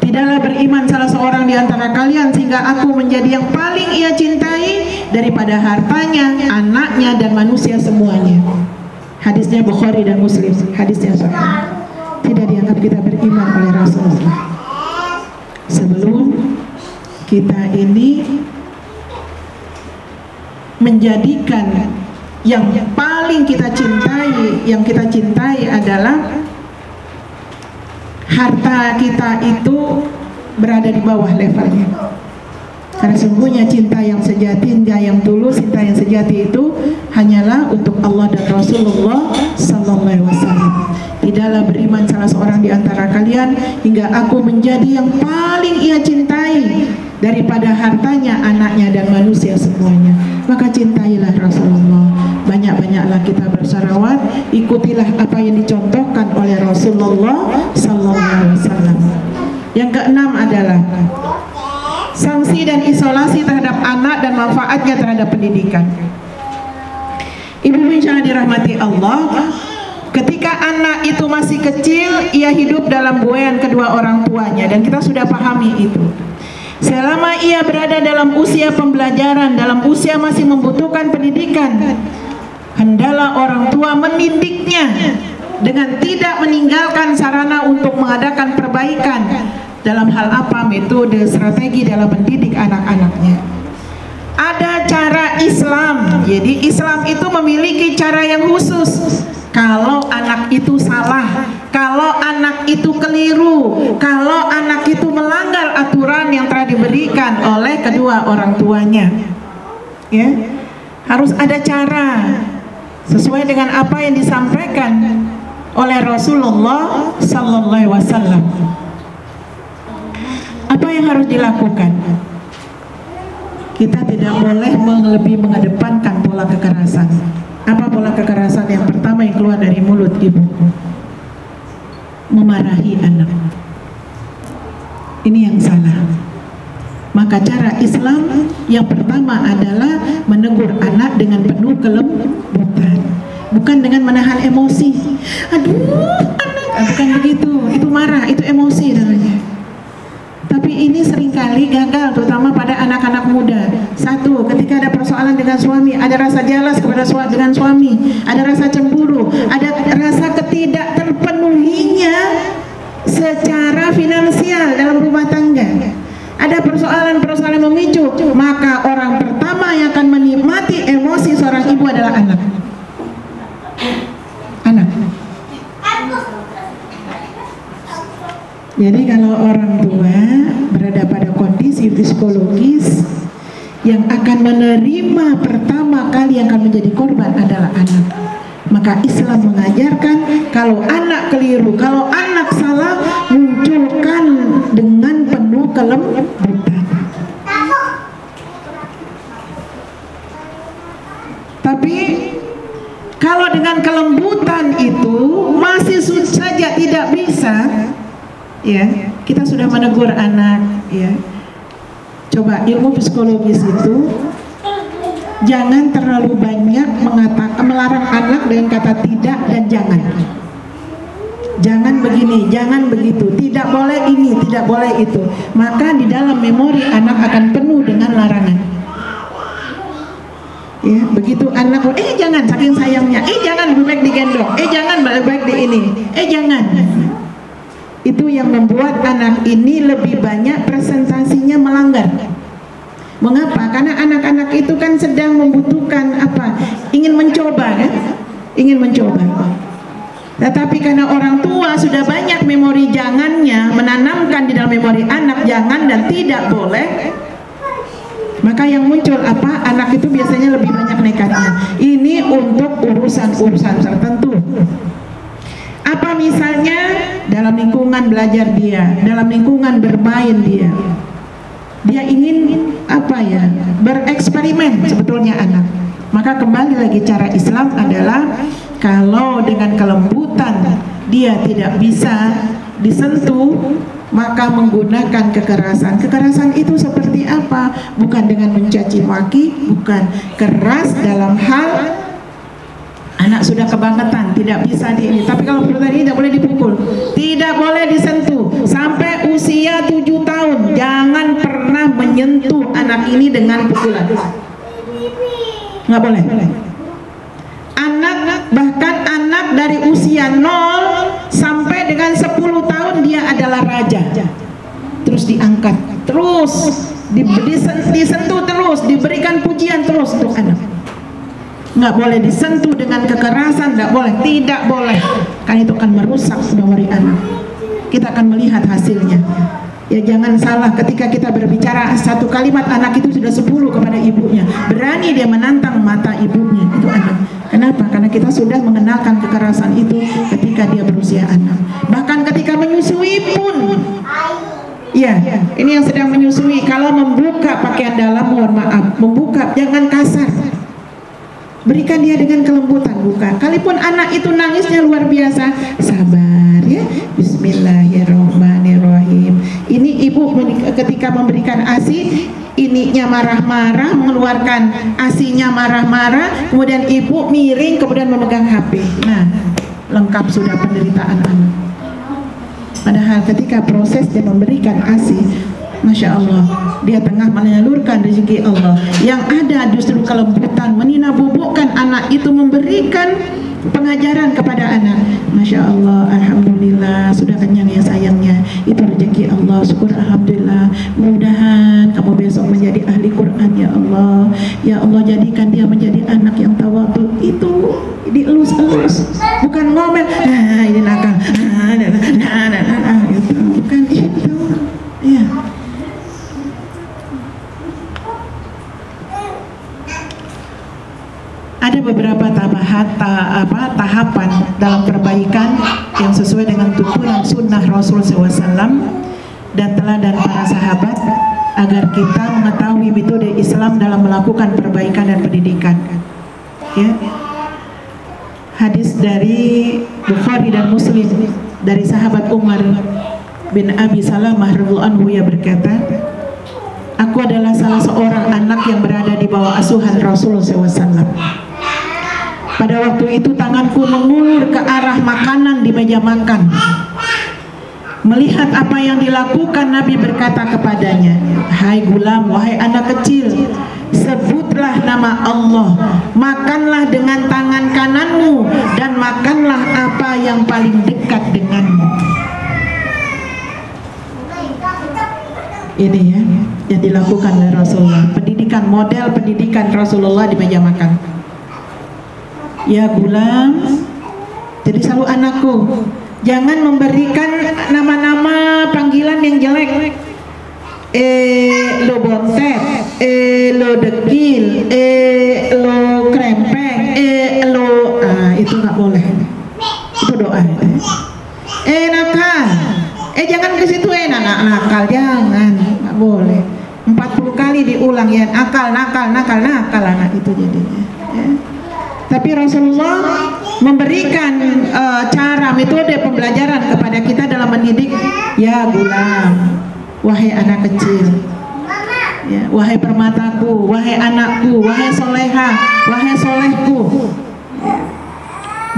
Tidaklah beriman salah seorang di antara kalian sehingga aku menjadi yang paling ia cintai daripada hartanya, anaknya, dan manusia semuanya. Hadisnya Bukhari dan Muslim, hadisnya sahih. Tidak dianggap kita beriman oleh Rasulullah sebelum kita ini menjadikan yang paling kita cintai, yang kita cintai adalah harta kita itu berada di bawah levelnya. Karena sungguhnya cinta yang sejati, cinta yang tulus, cinta yang sejati itu hanyalah untuk Allah dan Rasulullah sallallahu alaihi wasallam. Tidaklah beriman salah seorang di antara kalian hingga aku menjadi yang paling ia cintai daripada hartanya, anaknya, dan manusia semuanya. Maka cintailah Rasulullah. Banyak-banyaklah kita bersalawat, ikutilah apa yang dicontohkan oleh Rasulullah sallallahu alaihi wasallam. Yang keenam adalah sanksi dan isolasi terhadap anak dan manfaatnya terhadap pendidikan. Ibu-ibu yang dirahmati Allah, ketika anak itu masih kecil, ia hidup dalam buayan kedua orang tuanya, dan kita sudah pahami itu. Selama ia berada dalam usia pembelajaran, dalam usia masih membutuhkan pendidikan, hendaklah orang tua mendidiknya dengan tidak meninggalkan sarana untuk mengadakan perbaikan dalam hal apa, metode, strategi dalam mendidik anak-anaknya. Ada cara Islam, jadi Islam itu memiliki cara yang khusus. Kalau anak itu salah, kalau anak itu keliru, kalau anak itu melanggar aturan yang telah diberikan oleh kedua orang tuanya, ya, harus ada cara sesuai dengan apa yang disampaikan oleh Rasulullah sallallahu alaihi wasallam. Apa yang harus dilakukan? Kita tidak boleh lebih mengedepankan pola kekerasan. Apa pola kekerasan yang pertama yang keluar dari mulut ibu? Memarahi anak. Ini yang salah. Maka cara Islam yang pertama adalah menegur anak dengan penuh kelembutan, bukan dengan menahan emosi. Aduh, anak, bukan begitu. Itu marah, itu emosi namanya. Tapi ini seringkali gagal, terutama pada anak-anak muda. Satu, ketika ada persoalan dengan suami, ada rasa jelas dengan suami, ada rasa cemburu, ada rasa ketidak terpenuhinya secara finansial dalam rumah tangga. Ada persoalan-persoalan memicu, maka orang pertama yang akan menikmati emosi seorang ibu adalah anak. Jadi kalau orang tua berada pada kondisi psikologis, yang akan menerima pertama kali yang akan menjadi korban adalah anak. Maka Islam mengajarkan kalau anak keliru, kalau anak salah, munculkan dengan penuh kelembutan. Tapi kalau dengan kelembutan itu masih saja tidak bisa, ya, kita sudah menegur anak, ya. Coba ilmu psikologis itu jangan terlalu banyak melarang anak dengan kata tidak dan jangan. Jangan begini, jangan begitu, tidak boleh ini, tidak boleh itu. Maka di dalam memori anak akan penuh dengan larangan. Ya, begitu anak, jangan, saking sayangnya, jangan lebih baik digendong, jangan lebih baik di ini, jangan. Itu yang membuat anak ini lebih banyak presentasinya melanggar. Mengapa? Karena anak-anak itu kan sedang membutuhkan apa? Ingin mencoba, kan? Ingin mencoba. Tetapi karena orang tua sudah banyak memori jangannya, menanamkan di dalam memori anak jangan dan tidak boleh, maka yang muncul apa? Anak itu biasanya lebih banyak nekatnya. Ini untuk urusan-urusan tertentu. Apa misalnya dalam lingkungan belajar dia, dalam lingkungan bermain dia ingin apa ya, bereksperimen sebetulnya anak. Maka kembali lagi cara Islam adalah kalau dengan kelembutan dia tidak bisa disentuh, maka menggunakan kekerasan. Kekerasan itu seperti apa? Bukan dengan mencaci maki, bukan. Keras dalam hal anak sudah kebangetan, tidak bisa ini. Tapi kalau perbuatan ini tidak boleh dipukul, tidak boleh disentuh. Sampai usia 7 tahun, jangan pernah menyentuh anak ini dengan pukulan. Nggak boleh. Bahkan anak dari usia 0 sampai dengan 10 tahun dia adalah raja. Terus diangkat, terus disentuh terus, diberikan pujian terus untuk anak. Nggak boleh disentuh dengan kekerasan, nggak boleh, tidak boleh. Kan itu akan merusak memori anak. Kita akan melihat hasilnya. Ya jangan salah, ketika kita berbicara satu kalimat anak itu sudah 10 kepada ibunya. Berani dia menantang mata ibunya, itu anak. Kenapa? Karena kita sudah mengenalkan kekerasan itu ketika dia berusia 6. Bahkan ketika menyusui pun. Ya, ini yang sedang menyusui. Kalau membuka pakaian dalam, mohon maaf, membuka jangan kasar. Berikan dia dengan kelembutan, buka. Kalaupun anak itu nangisnya luar biasa, sabar ya. Bismillahirrahmanirrahim. Ini ibu ketika memberikan ASI, ininya marah-marah, mengeluarkan ASInya marah-marah, kemudian ibu miring, kemudian memegang HP. Nah, lengkap sudah penderitaan anak. Padahal ketika proses dia memberikan ASI, Masya Allah, dia tengah menyalurkan rezeki Allah. Yang ada justru kelembutan, meninabobokan anak itu, memberikan pengajaran kepada anak. Masya Allah, Alhamdulillah, sudah kenyang ya sayangnya. Itu rezeki Allah, syukur Alhamdulillah. Mudah-mudahan kamu besok menjadi ahli Quran ya Allah. Ya Allah, jadikan dia menjadi anak yang tawadhu. Itu dielus-elus, bukan ngomel. Ini nakal. Gitu. Bukan itu. Ya. Ada beberapa tahapan dalam perbaikan yang sesuai dengan tuntunan sunnah Rasul SAW dan teladan para sahabat agar kita mengetahui metode Islam dalam melakukan perbaikan dan pendidikan. Ya. Hadis dari Bukhari dan Muslim dari sahabat Umar bin Abi Salamah radhiyallahu anhu, ia berkata, aku adalah salah seorang anak yang berada di bawah asuhan Rasul SAW. Pada waktu itu tanganku mengulur ke arah makanan di meja makan. Melihat apa yang dilakukan, Nabi berkata kepadanya, hai gulam, wahai anak kecil, sebutlah nama Allah, makanlah dengan tangan kananmu, dan makanlah apa yang paling dekat denganmu. Ini ya yang dilakukan oleh Rasulullah, pendidikan, model pendidikan Rasulullah di meja makan. Ya gulam, jadi selalu anakku, jangan memberikan nama-nama panggilan yang jelek. Lo bontet, lo dekil, lo krempeng, lo, itu nggak boleh. Itu doa. Nakal, jangan ke situ, nakal, jangan, nggak boleh. 40 kali diulang ya, nakal anak itu jadinya. Ya. Tapi Rasulullah memberikan cara, metode pembelajaran kepada kita dalam mendidik Ya gulam, wahai anak kecil, ya, wahai permataku, wahai anakku, wahai solehah, wahai solehku,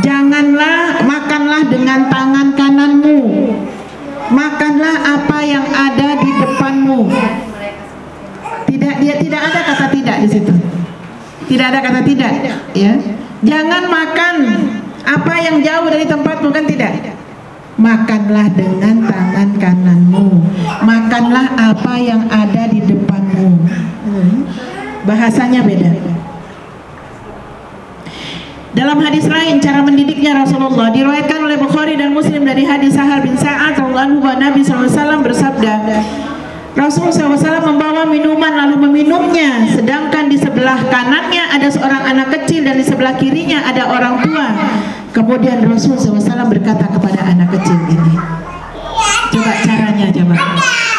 janganlah makanlah dengan tangan kananmu, makanlah apa yang ada di depanmu. Tidak ada kata tidak di situ. Tidak ada kata tidak, ya. Jangan makan apa yang jauh dari tempatmu, kan tidak. Makanlah dengan tangan kananmu, makanlah apa yang ada di depanmu. Bahasanya beda. Dalam hadis lain cara mendidiknya Rasulullah diriwayatkan oleh Bukhari dan Muslim dari hadis Sahal bin Sa'ad radhiyallahu anhu, Nabi SAW bersabda, Rasul SAW membawa minuman lalu meminumnya, sedangkan di sebelah kanannya ada seorang anak kecil dan di sebelah kirinya ada orang tua. Kemudian Rasul SAW berkata kepada anak kecil ini, coba caranya, coba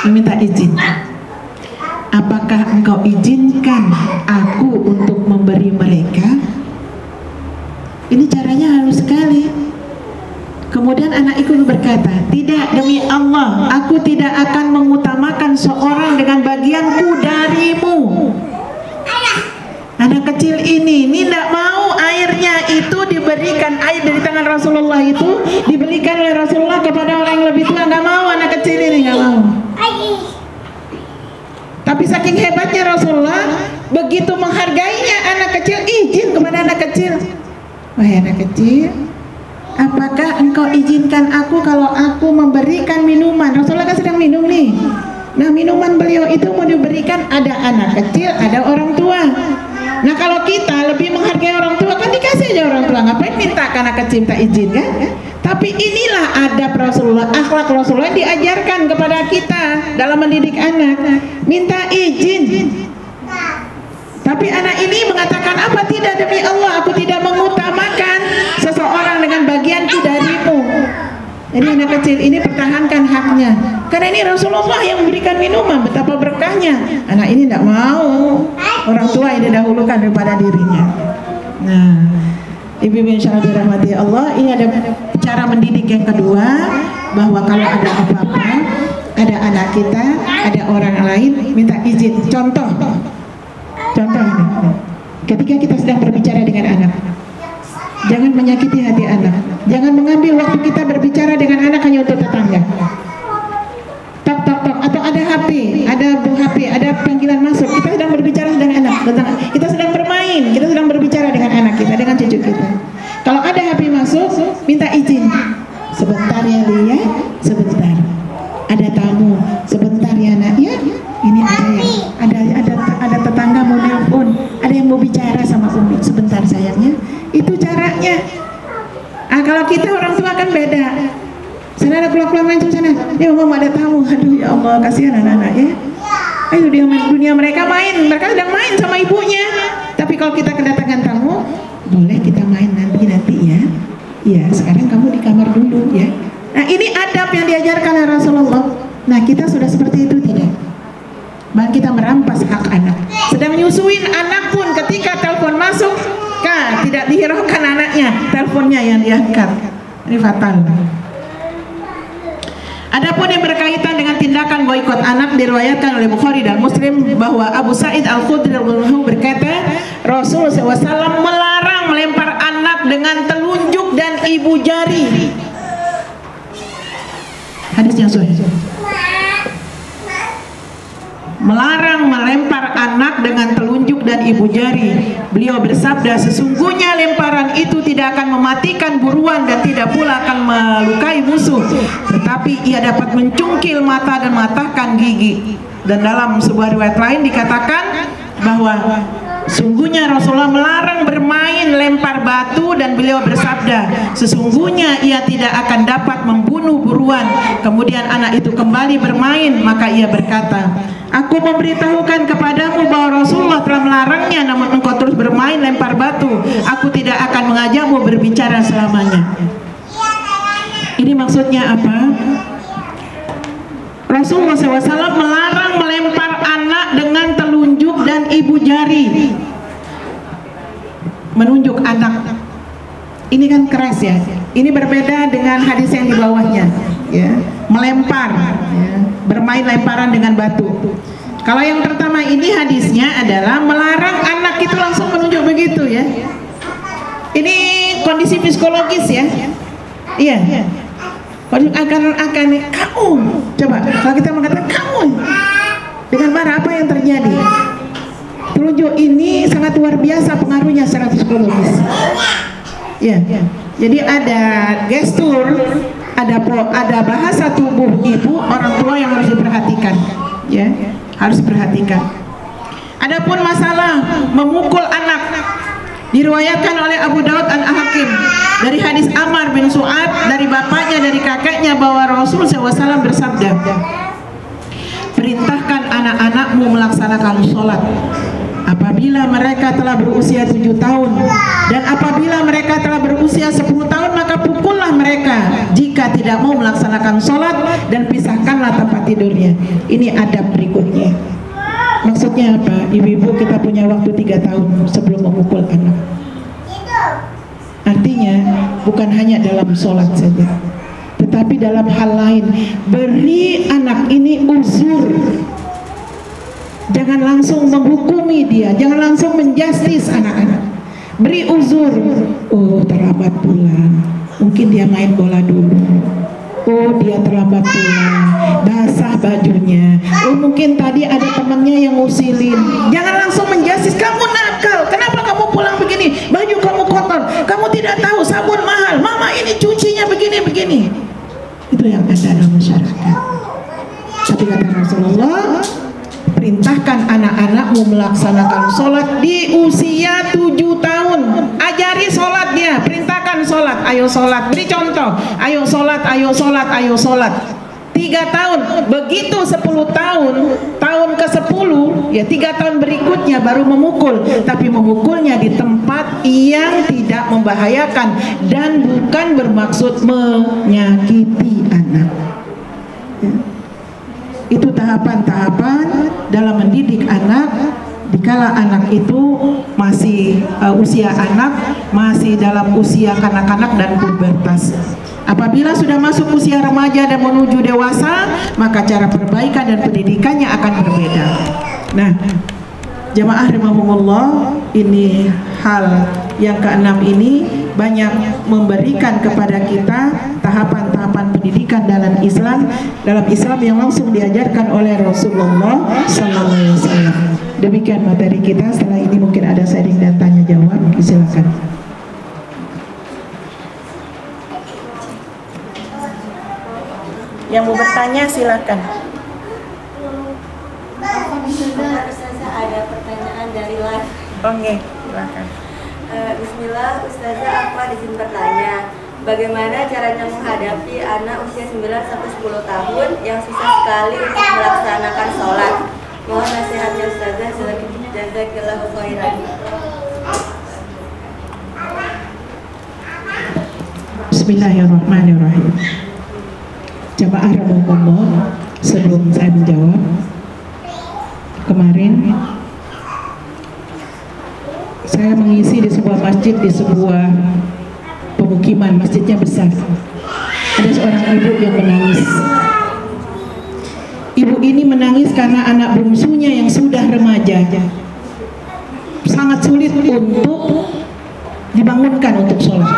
meminta izin. Apakah engkau izinkan aku untuk memberi mereka? Ini caranya halus sekali. Kemudian anak itu berkata, tidak, demi Allah, aku tidak akan mengutamakan seorang dengan bagianku darimu. Anak kecil ini tidak mau airnya itu diberikan, air dari tangan Rasulullah itu diberikan oleh Rasulullah kepada orang yang lebih tua. Nggak mau anak kecil ini, nggak mau. Tapi saking hebatnya Rasulullah, begitu menghargainya anak kecil, izin kepada anak kecil. Wahai anak kecil, apakah engkau izinkan aku kalau aku memberikan minuman? Rasulullah kan sedang minum nih. Nah, minuman beliau itu mau diberikan, ada anak kecil, ada orang tua. Nah, kalau kita lebih menghargai orang tua, kan dikasih aja orang tua. Ngapain minta ke anak kecil minta izin, kan? Tapi inilah adab Rasulullah, akhlak Rasulullah yang diajarkan kepada kita dalam mendidik anak. Minta izin. Tapi anak ini mengatakan apa? Tidak, demi Allah, aku tidak mengutamakan seseorang dengan bagianku darimu. Jadi anak kecil ini pertahankan haknya. Karena ini Rasulullah yang memberikan minuman, betapa berkahnya. Anak ini tidak mau orang tua yang didahulukan daripada dirinya. Nah, ibu-ibu insyaallah dirahmati Allah, ini ada cara mendidik yang kedua, bahwa kalau ada apa-apa, ada anak kita, ada orang lain, minta izin. Contoh ini, ketika kita sedang berbicara dengan anak, jangan menyakiti hati anak. Jangan mengambil waktu kita berbicara dengan anak hanya untuk tetangga. Tok tok tok, atau ada HP, ada panggilan masuk. Kita sedang berbicara dengan anak, kita sedang bermain, kita sedang berbicara dengan anak kita, dengan cucu kita. Kalau ada HP masuk, minta izin. Sebentar ya Lia, sebentar. Ada tamu, sebentar ya nak ya. Ini ada tetangga mau nelpon, ada yang mau bicara sama Umi. Sebentar sayangnya. Itu caranya. Kalau kita orang tua kan beda. Sana ada keluar main sana. Dia ngomong ada tamu. Aduh ya Allah, kasihan anak-anak ya. Ayo dia main dunia mereka mereka sedang main sama ibunya. Tapi kalau kita kedatangan tamu, boleh kita main nanti ya. Iya, sekarang kamu di kamar dulu ya. Nah, ini adab yang diajarkan oleh Rasulullah. Nah, kita sudah seperti itu tidak? Bahkan kita merampas hak anak. Sedang nyusuin anak pun ketika telepon masuk, tidak dihiraukan anaknya, teleponnya yang diangkat. Ini fatal. Adapun yang berkaitan dengan tindakan boikot anak diriwayatkan oleh Bukhari dan Muslim bahwa Abu Sa'id Al-Khudri radhiyallahu anhu berkata, Rasul SAW melarang melempar anak dengan telunjuk dan ibu jari. Hadisnya sahih. Melarang melempar anak dengan telunjuk dan ibu jari. Beliau bersabda, sesungguhnya lemparan itu tidak akan mematikan buruan dan tidak pula akan melukai musuh, tetapi ia dapat mencungkil mata dan mematahkan gigi. Dan dalam sebuah riwayat lain dikatakan bahwa sungguhnya Rasulullah melarang bermain lempar batu, dan beliau bersabda, sesungguhnya ia tidak akan dapat membunuh buruan. Kemudian anak itu kembali bermain, maka ia berkata, aku memberitahukan kepadamu bahwa Rasulullah telah melarangnya, namun engkau terus bermain lempar batu. Aku tidak akan mengajakmu berbicara selamanya. Ini maksudnya apa? Rasulullah SAW melarang melempar anak dengan telunjuk dan ibu jari. Menunjuk anak. Ini kan keras ya. Ini berbeda dengan hadis yang di bawahnya. ya, melempar, ya, bermain lemparan dengan batu. Kalau yang pertama ini hadisnya adalah melarang anak itu langsung menunjuk begitu ya. Ini kondisi psikologis ya. Iya. Akan kamu coba kalau kita mengatakan kamu dengan marah, apa yang terjadi? Telunjuk ini sangat luar biasa pengaruhnya secara psikologis. Ya. Jadi ada gestur, ada bahasa tubuh ibu orang tua yang harus diperhatikan. Ya, harus perhatikan. Adapun masalah memukul anak, diriwayatkan oleh Abu Daud dan Al-Hakim dari hadis Ammar bin Su'ad dari bapaknya, dari kakeknya, bahwa Rasul SAW bersabda, perintahkan anak-anakmu melaksanakan sholat apabila mereka telah berusia 7 tahun, dan apabila mereka telah berusia 10 tahun maka pukullah mereka jika tidak mau melaksanakan sholat, dan pisahkanlah tempat tidurnya. Ini adab berikutnya. Maksudnya apa? Ibu-ibu, kita punya waktu 3 tahun sebelum memukul anak. Artinya bukan hanya dalam sholat saja, tetapi dalam hal lain. Beri anak ini uzur. Jangan langsung menghukumi dia, jangan langsung menjustis anak-anak. Beri uzur. Oh, terlambat pulang, mungkin dia main bola dulu. Oh, dia terlambat pulang, basah bajunya. Oh, mungkin tadi ada temannya yang ngusilin. Jangan langsung menjustis, kamu nakal, kenapa kamu pulang begini, baju kamu kotor, kamu tidak tahu sabun mahal, mama ini cucinya begini-begini. Itu yang ada dalam masyarakat. Tapi kata Rasulullah, perintahkan anak-anakmu melaksanakan sholat di usia 7 tahun. Ajari sholat dia, perintahkan sholat, ayo sholat, beri contoh, ayo sholat, ayo sholat, ayo sholat. 3 tahun, begitu 10 tahun, tahun ke-10 ya, 3 tahun berikutnya baru memukul, tapi memukulnya di tempat yang tidak membahayakan dan bukan bermaksud menyakiti anak ya. Itu tahapan-tahapan dalam mendidik anak dikala anak itu masih usia anak, masih dalam usia kanak-kanak dan pubertas. Apabila sudah masuk usia remaja dan menuju dewasa, maka cara perbaikan dan pendidikannya akan berbeda. Nah, jamaah rahimahumullah, ini hal yang keenam ini banyak memberikan kepada kita tahapan-tahapan pendidikan dalam Islam yang langsung diajarkan oleh Rasulullah SAW. Demikian materi kita. Setelah ini mungkin ada sharing dan tanya jawab. Silakan. Yang mau bertanya silakan. Ada pertanyaan dari live. Oke, silakan. Bismillah, Ustazah, aku ada izin bertanya, bagaimana caranya menghadapi anak usia 9-10 tahun yang susah sekali untuk melaksanakan sholat? Mohon nasihatnya Ustazah, jazakallahu khairan. Bismillahirrahmanirrahim. Jamaah rahimahumullah, sebelum saya menjawab, kemarin saya mengisi di sebuah masjid, di sebuah pemukiman, masjidnya besar. Ada seorang ibu yang menangis. Ibu ini menangis karena anak bungsunya yang sudah remaja sangat sulit untuk dibangunkan untuk sholat.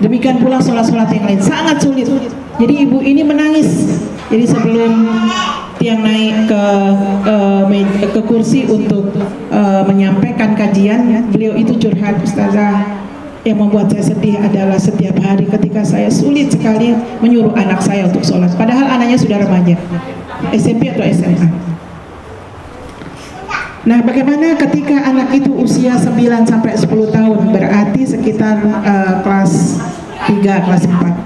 Demikian pula sholat-sholat yang lain sangat sulit. Jadi ibu ini menangis. Jadi sebelum tiang naik ke kursi untuk menyampaikan kajian, beliau itu curhat, Ustazah, yang membuat saya sedih adalah setiap hari ketika saya sulit sekali menyuruh anak saya untuk sholat, padahal anaknya sudah remaja, SMP atau SMA. Nah, bagaimana ketika anak itu usia 9-10 tahun, berarti sekitar kelas 3, kelas 4.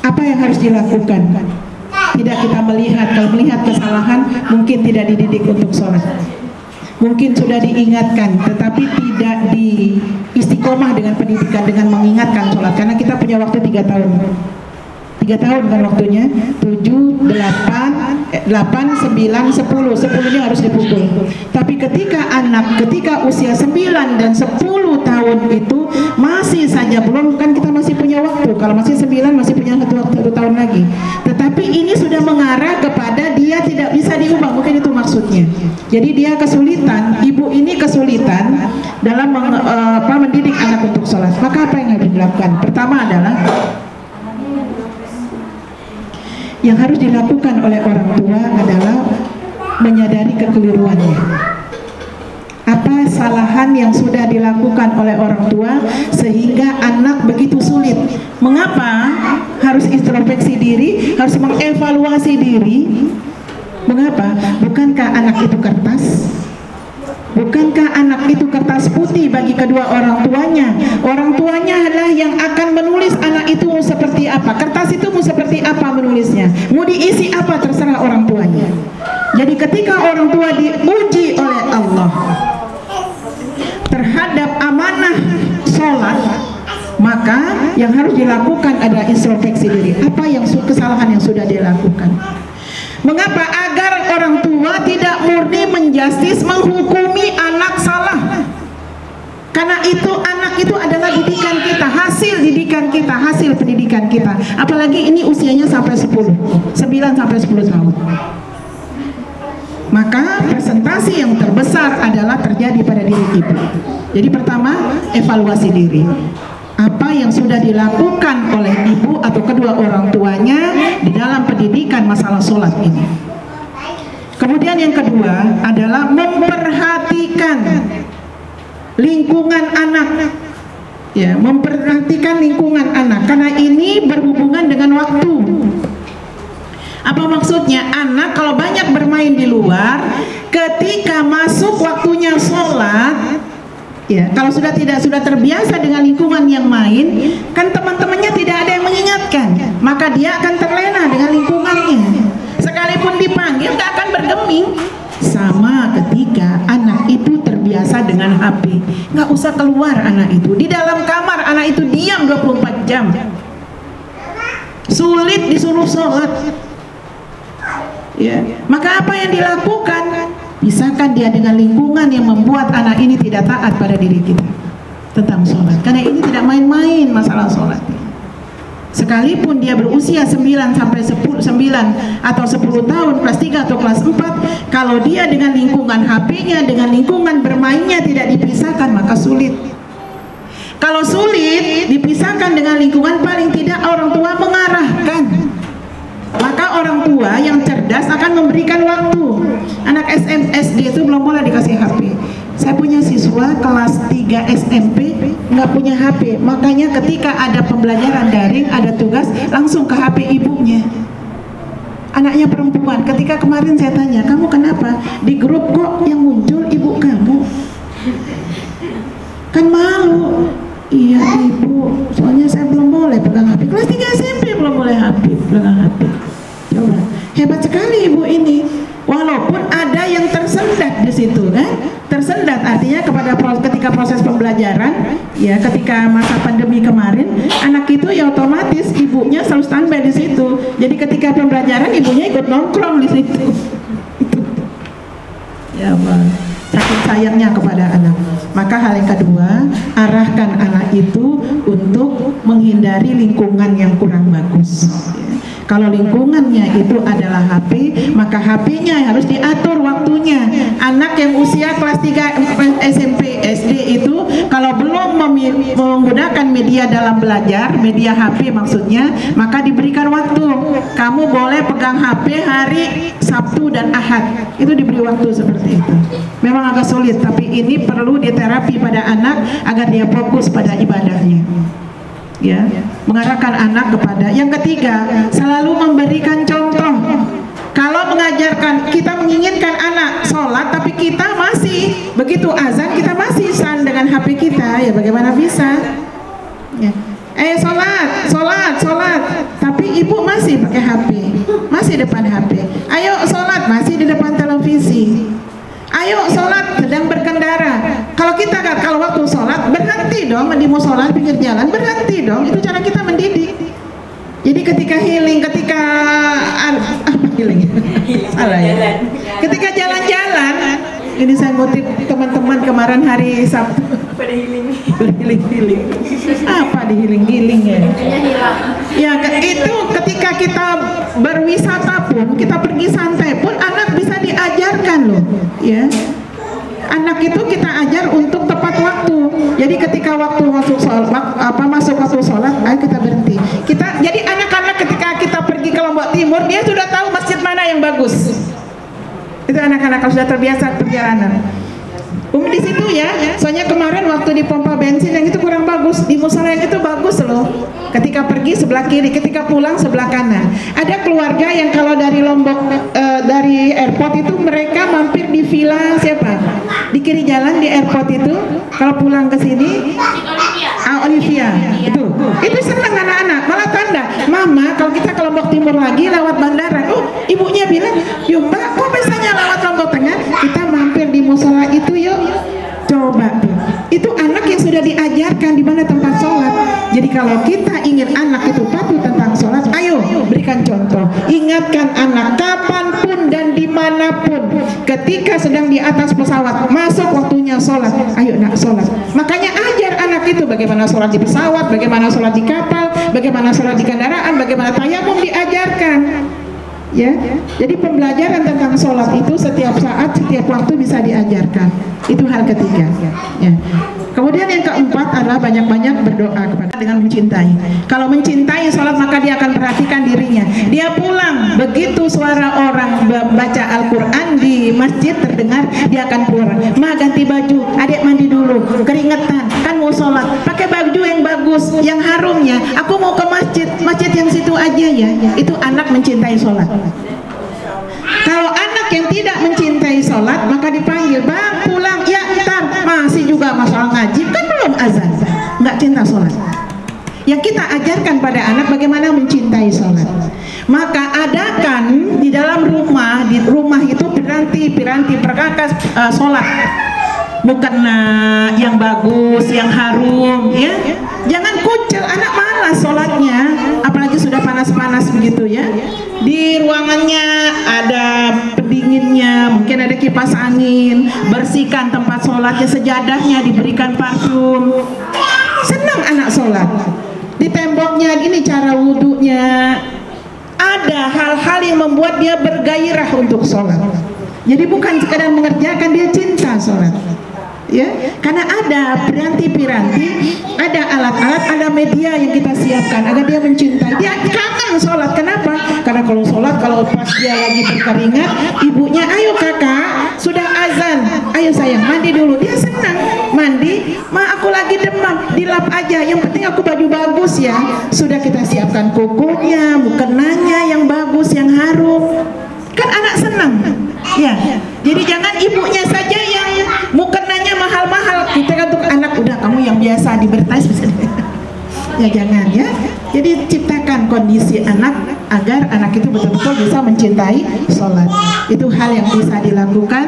Apa yang harus dilakukan? Tidak kita melihat, kalau melihat kesalahan mungkin tidak dididik untuk sholat, mungkin sudah diingatkan tetapi tidak di istiqomah dengan pendidikan, dengan mengingatkan sholat, karena kita punya waktu 3 tahun. 3 tahun kan waktunya, 7, 8, 9, 10. 10-nya harus dipukul. Tapi ketika usia 9 dan 10 tahun itu masih saja belum, kan kita masih punya waktu Kalau masih 9 masih punya satu tahun lagi. Tetapi ini sudah mengarah kepada dia tidak bisa diubah, mungkin itu maksudnya. Jadi dia kesulitan, ibu ini kesulitan dalam mendidik anak untuk sholat. Maka apa yang harus dilakukan? Pertama adalah yang harus dilakukan oleh orang tua adalah menyadari kekeliruannya. Apa kesalahan yang sudah dilakukan oleh orang tua sehingga anak begitu sulit? Mengapa harus introspeksi diri, harus mengevaluasi diri? Mengapa? Bukankah anak itu kertas? Bukankah anak itu kertas putih bagi kedua orang tuanya? Orang tuanya adalah yang akan menulis anak itu mau seperti apa. Kertas itu mau seperti apa menulisnya. Mau diisi apa terserah orang tuanya. Jadi ketika orang tua diuji oleh Allah terhadap amanah sholat, maka yang harus dilakukan adalah introspeksi diri. Apa yang kesalahan yang sudah dilakukan? Mengapa? Agar orang tua tidak murni menjustis, menghukumi anak salah. Karena itu anak itu adalah didikan kita, hasil didikan kita, hasil pendidikan kita. Apalagi ini usianya sampai 9 sampai 10 tahun. Maka presentasi yang terbesar adalah terjadi pada diri ibu. Jadi pertama, evaluasi diri. Apa yang sudah dilakukan oleh ibu atau kedua orang tuanya di dalam pendidikan masalah sholat ini. Kemudian yang kedua adalah memperhatikan lingkungan anak. Ya, memperhatikan lingkungan anak karena ini berhubungan dengan waktu. Apa maksudnya? Anak kalau banyak bermain di luar, ketika masuk waktunya sholat, ya, kalau sudah terbiasa dengan lingkungan yang main, kan teman-temannya tidak ada yang mengingatkan, maka dia akan terlena dengan lingkungannya. Sekalipun dipanggil gak akan bergeming. Sama ketika anak itu terbiasa dengan HP, nggak usah keluar anak itu, di dalam kamar anak itu diam 24 jam. Sulit disuruh sholat. Ya, maka apa yang dilakukan? Pisahkan dia dengan lingkungan yang membuat anak ini tidak taat pada diri kita tentang sholat. Karena ini tidak main-main masalah sholat. Sekalipun dia berusia 9 sampai 10 atau 10 tahun, kelas 3 atau kelas 4, kalau dia dengan lingkungan HP-nya, dengan lingkungan bermainnya tidak dipisahkan, maka sulit. Kalau sulit dipisahkan dengan lingkungan, paling tidak orang tua mengarahkan. Maka orang tua yang cerdas akan memberikan waktu. Anak SD itu belum boleh dikasih HP. Saya punya siswa kelas 3 SMP nggak punya HP. Makanya ketika ada pembelajaran daring, ada tugas, langsung ke HP ibunya. Anaknya perempuan. Ketika kemarin saya tanya, kamu kenapa? Di grup kok yang muncul ibu kamu? Kan malu. Iya ibu, soalnya saya belum boleh pegang HP. Kelas 3 SMP belum boleh pegang HP. Coba, hebat sekali ibu ini. Walaupun ada yang tersendat di situ, kan? Tersendat artinya ketika proses pembelajaran, ya ketika masa pandemi kemarin, anak itu ya otomatis ibunya selalu standby di situ. Jadi ketika pembelajaran ibunya ikut nongkrong di situ. Ya Allah, saking sayangnya kepada anak. Maka hal yang kedua, arahkan anak itu untuk menghindari lingkungan yang kurang bagus. Kalau lingkungannya itu adalah HP, maka HP-nya harus diatur waktunya. Anak yang usia kelas 3 SMP, SD itu kalau belum menggunakan media dalam belajar, media HP maksudnya, maka diberikan waktu. Kamu boleh pegang HP hari Sabtu dan Ahad. Itu diberi waktu seperti itu. Memang agak sulit, tapi ini perlu diterapi pada anak agar dia fokus pada ibadahnya. Ya, mengarahkan anak kepada yang ketiga, selalu memberikan contoh. Kalau mengajarkan, kita menginginkan anak sholat, tapi kita masih begitu azan kita masih san dengan HP kita, ya bagaimana bisa? Ya. Sholat, tapi ibu masih pakai HP, masih depan HP. Ayo sholat, masih di depan televisi. Ayo sholat, sedang berkendara. Kalau waktu sholat berhenti dong, mau sholat pinggir jalan berhenti dong. Itu cara kita mendidik. Jadi ketika healing, ketika healing, salah ya. Ketika jalan-jalan, ini saya ngutip teman-teman kemarin hari Sabtu. Pada healing. Bergiling-giling. Apa digiling-giling ya? Ya itu ketika kita berwisata pun, kita pergi santai pun, anak bisa diajarkan loh, ya. Anak itu kita ajar untuk tepat waktu. Jadi ketika waktu masuk sholat, masuk waktu sholat, ayo kita berhenti. Jadi anak-anak ketika kita pergi ke Lombok Timur, dia sudah tahu masjid mana yang bagus. Itu anak-anak sudah terbiasa perjalanan. Di situ ya, soalnya kemarin waktu di pompa bensin yang itu kurang bagus, di musola yang itu bagus loh. Ketika pergi sebelah kiri, ketika pulang sebelah kanan. Ada keluarga yang kalau dari Lombok, dari airport itu mereka mampir di villa siapa? Di kiri jalan di airport itu, kalau pulang ke sini, Olivia, itu senang anak-anak, malah tanda, mama kalau kita ke Lombok Timur lagi lewat bandara, ibunya bilang, yuk mbak, kok misalnya lewat Lombok Tengah, kita mampir di musola itu yuk. Coba tuh, itu anak yang sudah diajarkan di mana tempat sholat. Jadi kalau kita ingin anak itu patuh tentang sholat, ayo berikan contoh, ingatkan anak kapanpun dan dimanapun, ketika sedang di atas pesawat, masuk waktunya sholat, ayo nak sholat. Makanya ajar anak itu bagaimana sholat di pesawat, bagaimana sholat di kapal, bagaimana sholat di kendaraan, bagaimana tayamum, diajarkan. Ya, jadi pembelajaran tentang sholat itu setiap saat, setiap waktu bisa diajarkan. Itu hal ketiga. Ya. Kemudian yang keempat adalah banyak-banyak berdoa kepada dengan mencintai. Kalau mencintai sholat maka dia akan perhatikan dirinya. Dia pulang, begitu suara orang baca Al-Quran di masjid terdengar, dia akan pulang. Ma ganti baju, adik mandi dulu, keringetan, kan mau sholat, pakai baju yang bagus, yang harum ya. Aku mau ke masjid, masjid yang situ aja ya. Itu anak mencintai sholat. Kalau anak yang tidak mencintai sholat maka dipanggil, bang pulang, ya ntar masih juga masalah ngaji, kan belum azan, nggak cinta sholat. Yang kita ajarkan pada anak bagaimana mencintai sholat. Maka adakan di dalam rumah, di rumah itu piranti perkakas sholat. Mukena yang bagus, yang harum, ya. Jangan kucel, anak malas sholatnya, apalagi sudah panas-panas begitu ya. Di ruangannya ada pendinginnya, mungkin ada kipas angin, bersihkan tempat sholatnya, sejadahnya diberikan parfum. Senang anak sholat. Di temboknya gini cara wudhunya. Ada hal-hal yang membuat dia bergairah untuk sholat. Jadi bukan sekadar mengerjakan, dia cinta sholat. Ya, karena ada piranti-piranti, ada alat-alat, ada media yang kita siapkan agar dia mencintai. Dia kangen sholat. Kenapa? Karena kalau sholat, kalau pas dia lagi berkeringat, ibunya, ayo kakak, sudah azan, ayo sayang mandi dulu. Dia senang mandi. Ma aku lagi demam, dilap aja. Yang penting aku baju bagus ya. Sudah kita siapkan kukunya, mukenanya yang bagus, yang harum. Kan anak senang. Ya, jadi jangan ibunya saja yang mukenanya mahal-mahal. Kita kan untuk anak, udah kamu yang biasa dibertais bisa. Ya jangan ya. Jadi ciptakan kondisi anak agar anak itu betul-betul bisa mencintai sholat. Itu hal yang bisa dilakukan.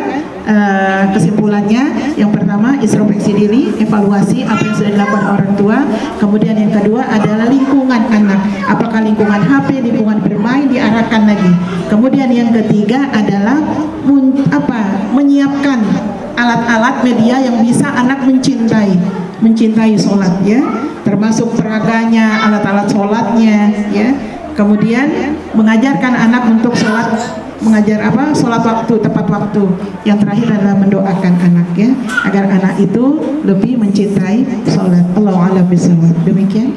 Kesimpulannya, yang pertama introspeksi diri, evaluasi apa yang sudah dilakukan orang tua. Kemudian yang kedua adalah lingkungan anak. Apakah lingkungan HP, lingkungan bermain, diarahkan lagi. Kemudian yang ketiga adalah menyiapkan alat-alat media yang bisa anak mencintai sholat ya, termasuk peraganya, alat-alat sholatnya ya. Kemudian mengajarkan anak untuk sholat, sholat waktu, tepat waktu. Yang terakhir adalah mendoakan anak ya, agar anak itu lebih mencintai sholat. Allahu a'lam bishawab. Demikian.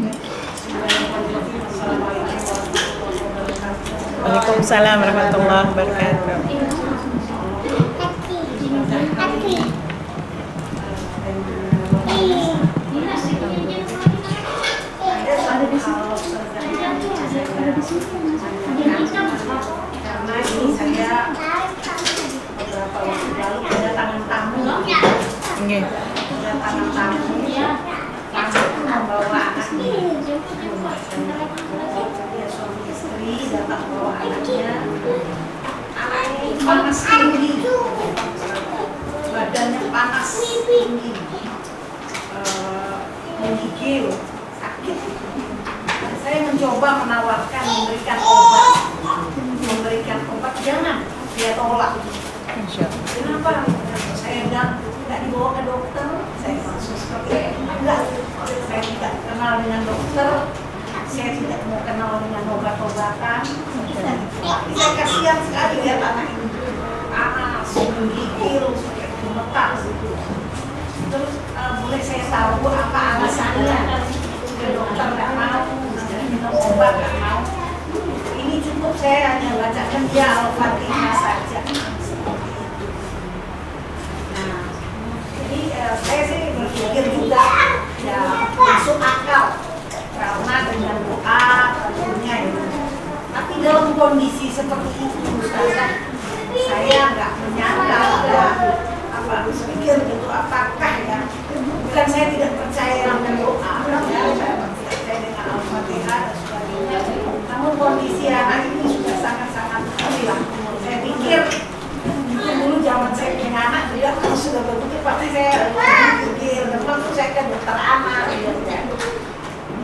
Waalaikumsalam warahmatullahi wabarakatuh. Karena ini saya beberapa waktu lalu kedatangan tamu, kedatangan tamu langsung membawa anaknya. Dia suami istri datang bawa anaknya. Anaknya panas tinggi, badannya panas tinggi, menggigil, sakit. Saya mencoba menawarkan, memberikan obat, jangan, dia tolak. Kenapa? Saya bilang, nggak dibawa ke dokter, saya langsung seperti enggak, saya tidak kenal dengan dokter, saya tidak mau kenal dengan obat-obatan. Tapi saya kasihan sekali lihat anak ini panas, menggigil, sampai gemetar gitu. Terus boleh saya tahu apa alasannya? Ke dokter nggak mau, minum obat nggak mau. Ini cukup saya hanya bacakan dia Al-Fatihah saja. Nah, jadi saya sih berpikir juga ya masuk akal karena dengan doa tentunya itu. Tapi dalam kondisi seperti itu, Ustazah, saya nggak menyangka ya, apa berpikir gitu apakah ya, bukan saya tidak percaya dengan doa, ya, saya tidak percaya dengan Al-Fatihah dan sebagainya. Namun kondisi anak ini sudah sangat-sangat hilang. Saya pikir dulu zaman saya punya anak juga kalau sudah begitu pasti saya pikir demam tuh saya ke dokter anak. Ya.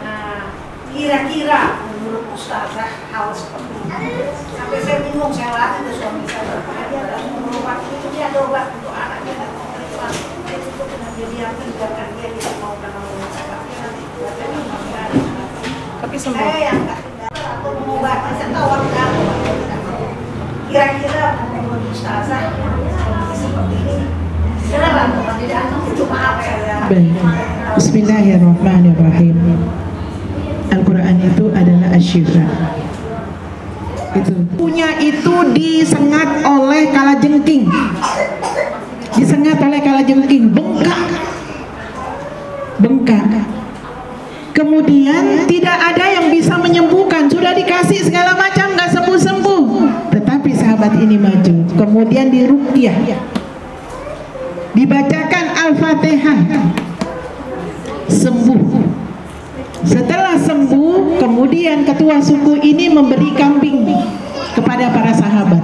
Nah, kira-kira menurut Ustazah hal seperti ini sampai saya bingung, saya latih ke suami saya, dia nggak mau obat ini, dia ada obat untuk anaknya nggak mau terima, dia cukup dengan dia biarkan dia tidak mau kenal dengan saya, tapi nanti Tapi sembuh. saya yang nggak atau mengobati, saya tawar kamu. Kira-kira menurut Ustazah seperti ini beneran itu maaf ya. Baik. Bismillahirrahmanirrahim. Al-Quran itu adalah asyifa. Itu punya itu disengat oleh kalajengking, disengat oleh kalajengking, bengkak. Kemudian tidak ada yang bisa menyembuhkan, sudah dikasih segala macam nggak sembuh-sembuh. Tetapi sahabat ini maju, kemudian diruqyah, dibacakan Al-Fatihah, sembuh. Setelah sembuh, kemudian ketua suku ini memberi kambing kepada para sahabat.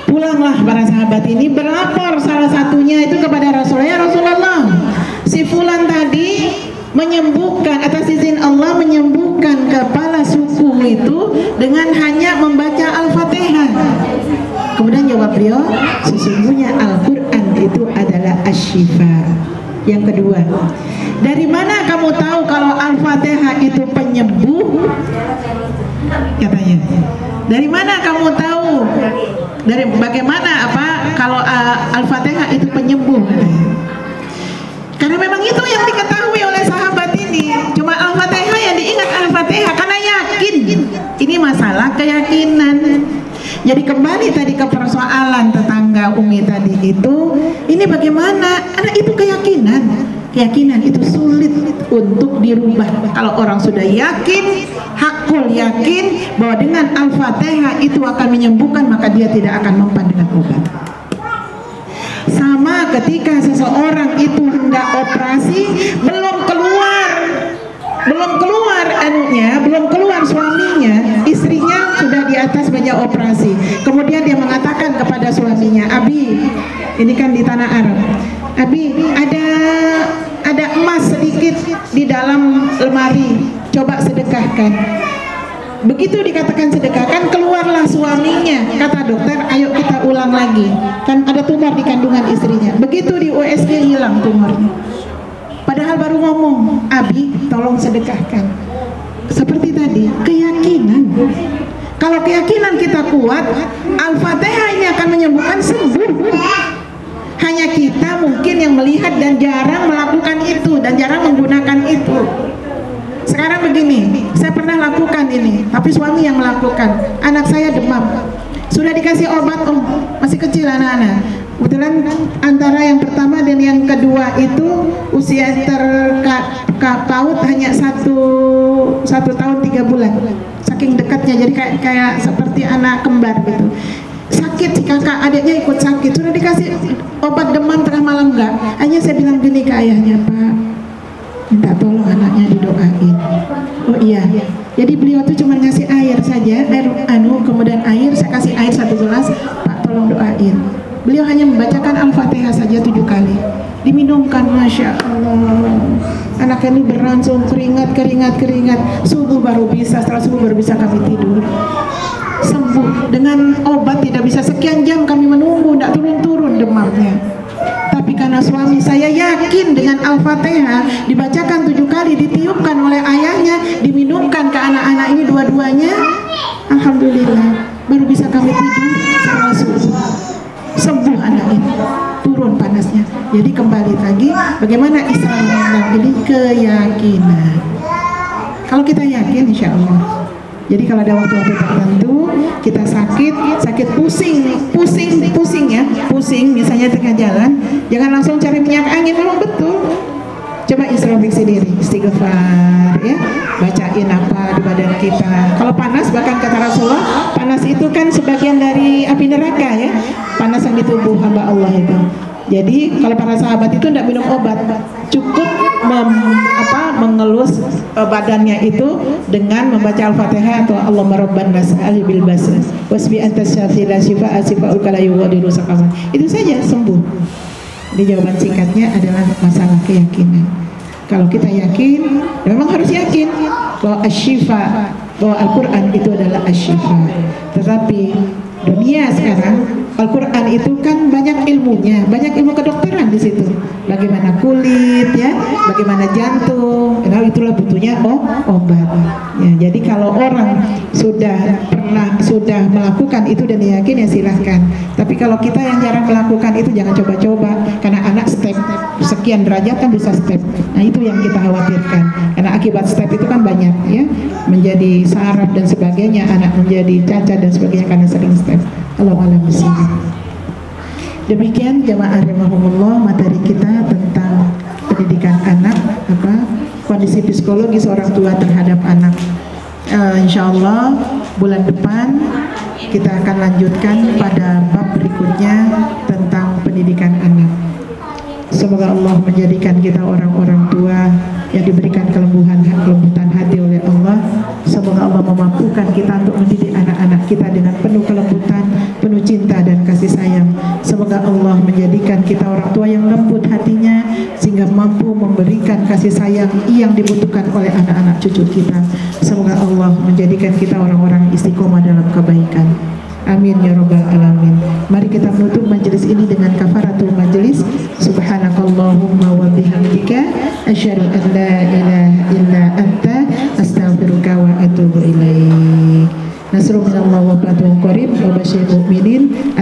Pulanglah para sahabat ini berlapor salah satunya itu kepada Rasulullah, ya Rasulullah, si fulan tadi menyembuhkan atas izin Allah, menyembuhkan kepala suku itu dengan hanya membaca Al-Fatihah. Kemudian jawab beliau, sesungguhnya Al-Quran itu adalah asyifa. Yang kedua, dari mana kamu tahu kalau Al-Fatihah itu penyembuh? Katanya, dari mana kamu tahu? Dari bagaimana apa kalau Al-Fatihah itu penyembuh? Karena memang itu yang diketahui oleh sahabat ini. Cuma Al-Fatihah yang diingat Al-Fatihah karena yakin. Ini masalah keyakinan. Jadi kembali tadi ke persoalan tetangga Umi tadi itu, ini bagaimana? Anak itu keyakinan. Keyakinan itu sulit untuk dirubah. Kalau orang sudah yakin, hakul yakin bahwa dengan Al-Fatihah itu akan menyembuhkan, maka dia tidak akan mempan dengan obat. Sama ketika seseorang itu hendak operasi, belum keluar suaminya, istrinya sudah di atas meja operasi. Kemudian dia mengatakan kepada suaminya, Abi, ini kan di tanah Arab, Abi, ada emas sedikit di dalam lemari, coba sedekahkan. Begitu dikatakan sedekahkan, keluarlah suaminya. Kata dokter, ayo kita ulang lagi. Kan ada tumor di kandungan istrinya. Begitu di USG hilang tumornya. Padahal baru ngomong, Abi, tolong sedekahkan. Seperti tadi, keyakinan. Kalau keyakinan kita kuat, Al-Fatihah ini akan menyembuhkan, sembuh. Hanya kita mungkin yang melihat dan jarang melakukan itu dan jarang menggunakan itu. Sekarang begini, saya pernah lakukan ini, tapi suami yang melakukan. Anak saya demam, sudah dikasih obat, masih kecil anak-anak. Kebetulan antara yang pertama dan yang kedua itu usia terpaut hanya satu tahun 3 bulan. Saking dekatnya, jadi kayak seperti anak kembar gitu. Sakit si kakak adiknya ikut sakit, sudah dikasih obat demam tengah malam enggak. Hanya saya bilang gini ke ayahnya, Pak, minta tolong anaknya didoain. Oh iya, jadi beliau tuh cuma ngasih air saja, kemudian air, saya kasih air 1 gelas, Pak tolong doain. Beliau hanya membacakan Al-Fatihah saja 7 kali, diminumkan, Masya Allah. Anak ini berlangsung keringat, subuh baru bisa, setelah subuh baru bisa kami tidur. Sembuh dengan obat, tidak bisa sekian jam kami menunggu, tidak turun-turun demamnya. Tapi karena suami saya yakin dengan Al-Fatihah dibacakan 7 kali, ditiupkan oleh ayahnya, diminumkan ke anak-anak ini dua-duanya, alhamdulillah baru bisa kami tidur setelah subuh. Sembuh anak ini, turun panasnya. Jadi kembali lagi, bagaimana Islam memandang ini? Keyakinan. Kalau kita yakin, insya Allah. Jadi kalau ada waktu-waktu tertentu kita sakit pusing ya, misalnya tengah jalan, jangan langsung cari minyak angin, memang betul. Coba introspeksi diri, istighfar ya, bacain apa di badan kita. Kalau panas, bahkan kata Rasulullah, panas itu kan sebagian dari api neraka ya, panas yang di tubuh hamba Allah itu. Jadi kalau para sahabat itu tidak minum obat, cukup mengelus badannya itu dengan membaca Al-Fatihah atau Allahumma rabban nas alibil basras wasbi antas syafi la shifa'a shifa'uka la yughadiru saqaman. Itu saja sembuh. Jadi jawaban singkatnya adalah masalah keyakinan. Kalau kita yakin, memang harus yakin bahwa asy-syifa, bahwa Al-Quran itu adalah asy-syifa. Tetapi dunia sekarang, Al-Quran itu kan banyak ilmunya, banyak ilmu kedokteran di situ. Bagaimana kulit, ya, bagaimana jantung. Nah, itulah butuhnya obat. Ya, jadi kalau orang sudah melakukan itu dan yakin, ya silahkan. Tapi kalau kita yang jarang melakukan itu, jangan coba-coba. Karena anak step sekian derajat kan bisa step. Nah, itu yang kita khawatirkan. Karena akibat step itu kan banyak, ya, menjadi saraf dan sebagainya, anak menjadi cacat dan sebagainya karena sering step. Allah alam bismillah. Demikian jamaah rahimahumullah, materi kita tentang pendidikan anak, kondisi psikologis orang tua terhadap anak. Insyaallah bulan depan kita akan lanjutkan pada bab berikutnya tentang pendidikan anak. Semoga Allah menjadikan kita orang-orang tua yang diberikan kelembutan hati oleh Allah. Semoga Allah memampukan kita untuk mendidik anak-anak kita dengan penuh kelembutan, penuh cinta dan kasih sayang. Semoga Allah menjadikan kita orang tua yang lembut hatinya, sehingga mampu memberikan kasih sayang yang dibutuhkan oleh anak-anak cucu kita. Semoga Allah menjadikan kita orang-orang istiqomah dalam kebaikan. Amin ya rabbal alamin. Mari kita menutup majelis ini dengan kafaratul majelis. Subhanakallahumma wa bihamdika asyhadu an la ilaha illa anta astaghfiruka wa atubu ilaik. Nasrul minallah wa fathuh qarib wa basyiril mu'minin.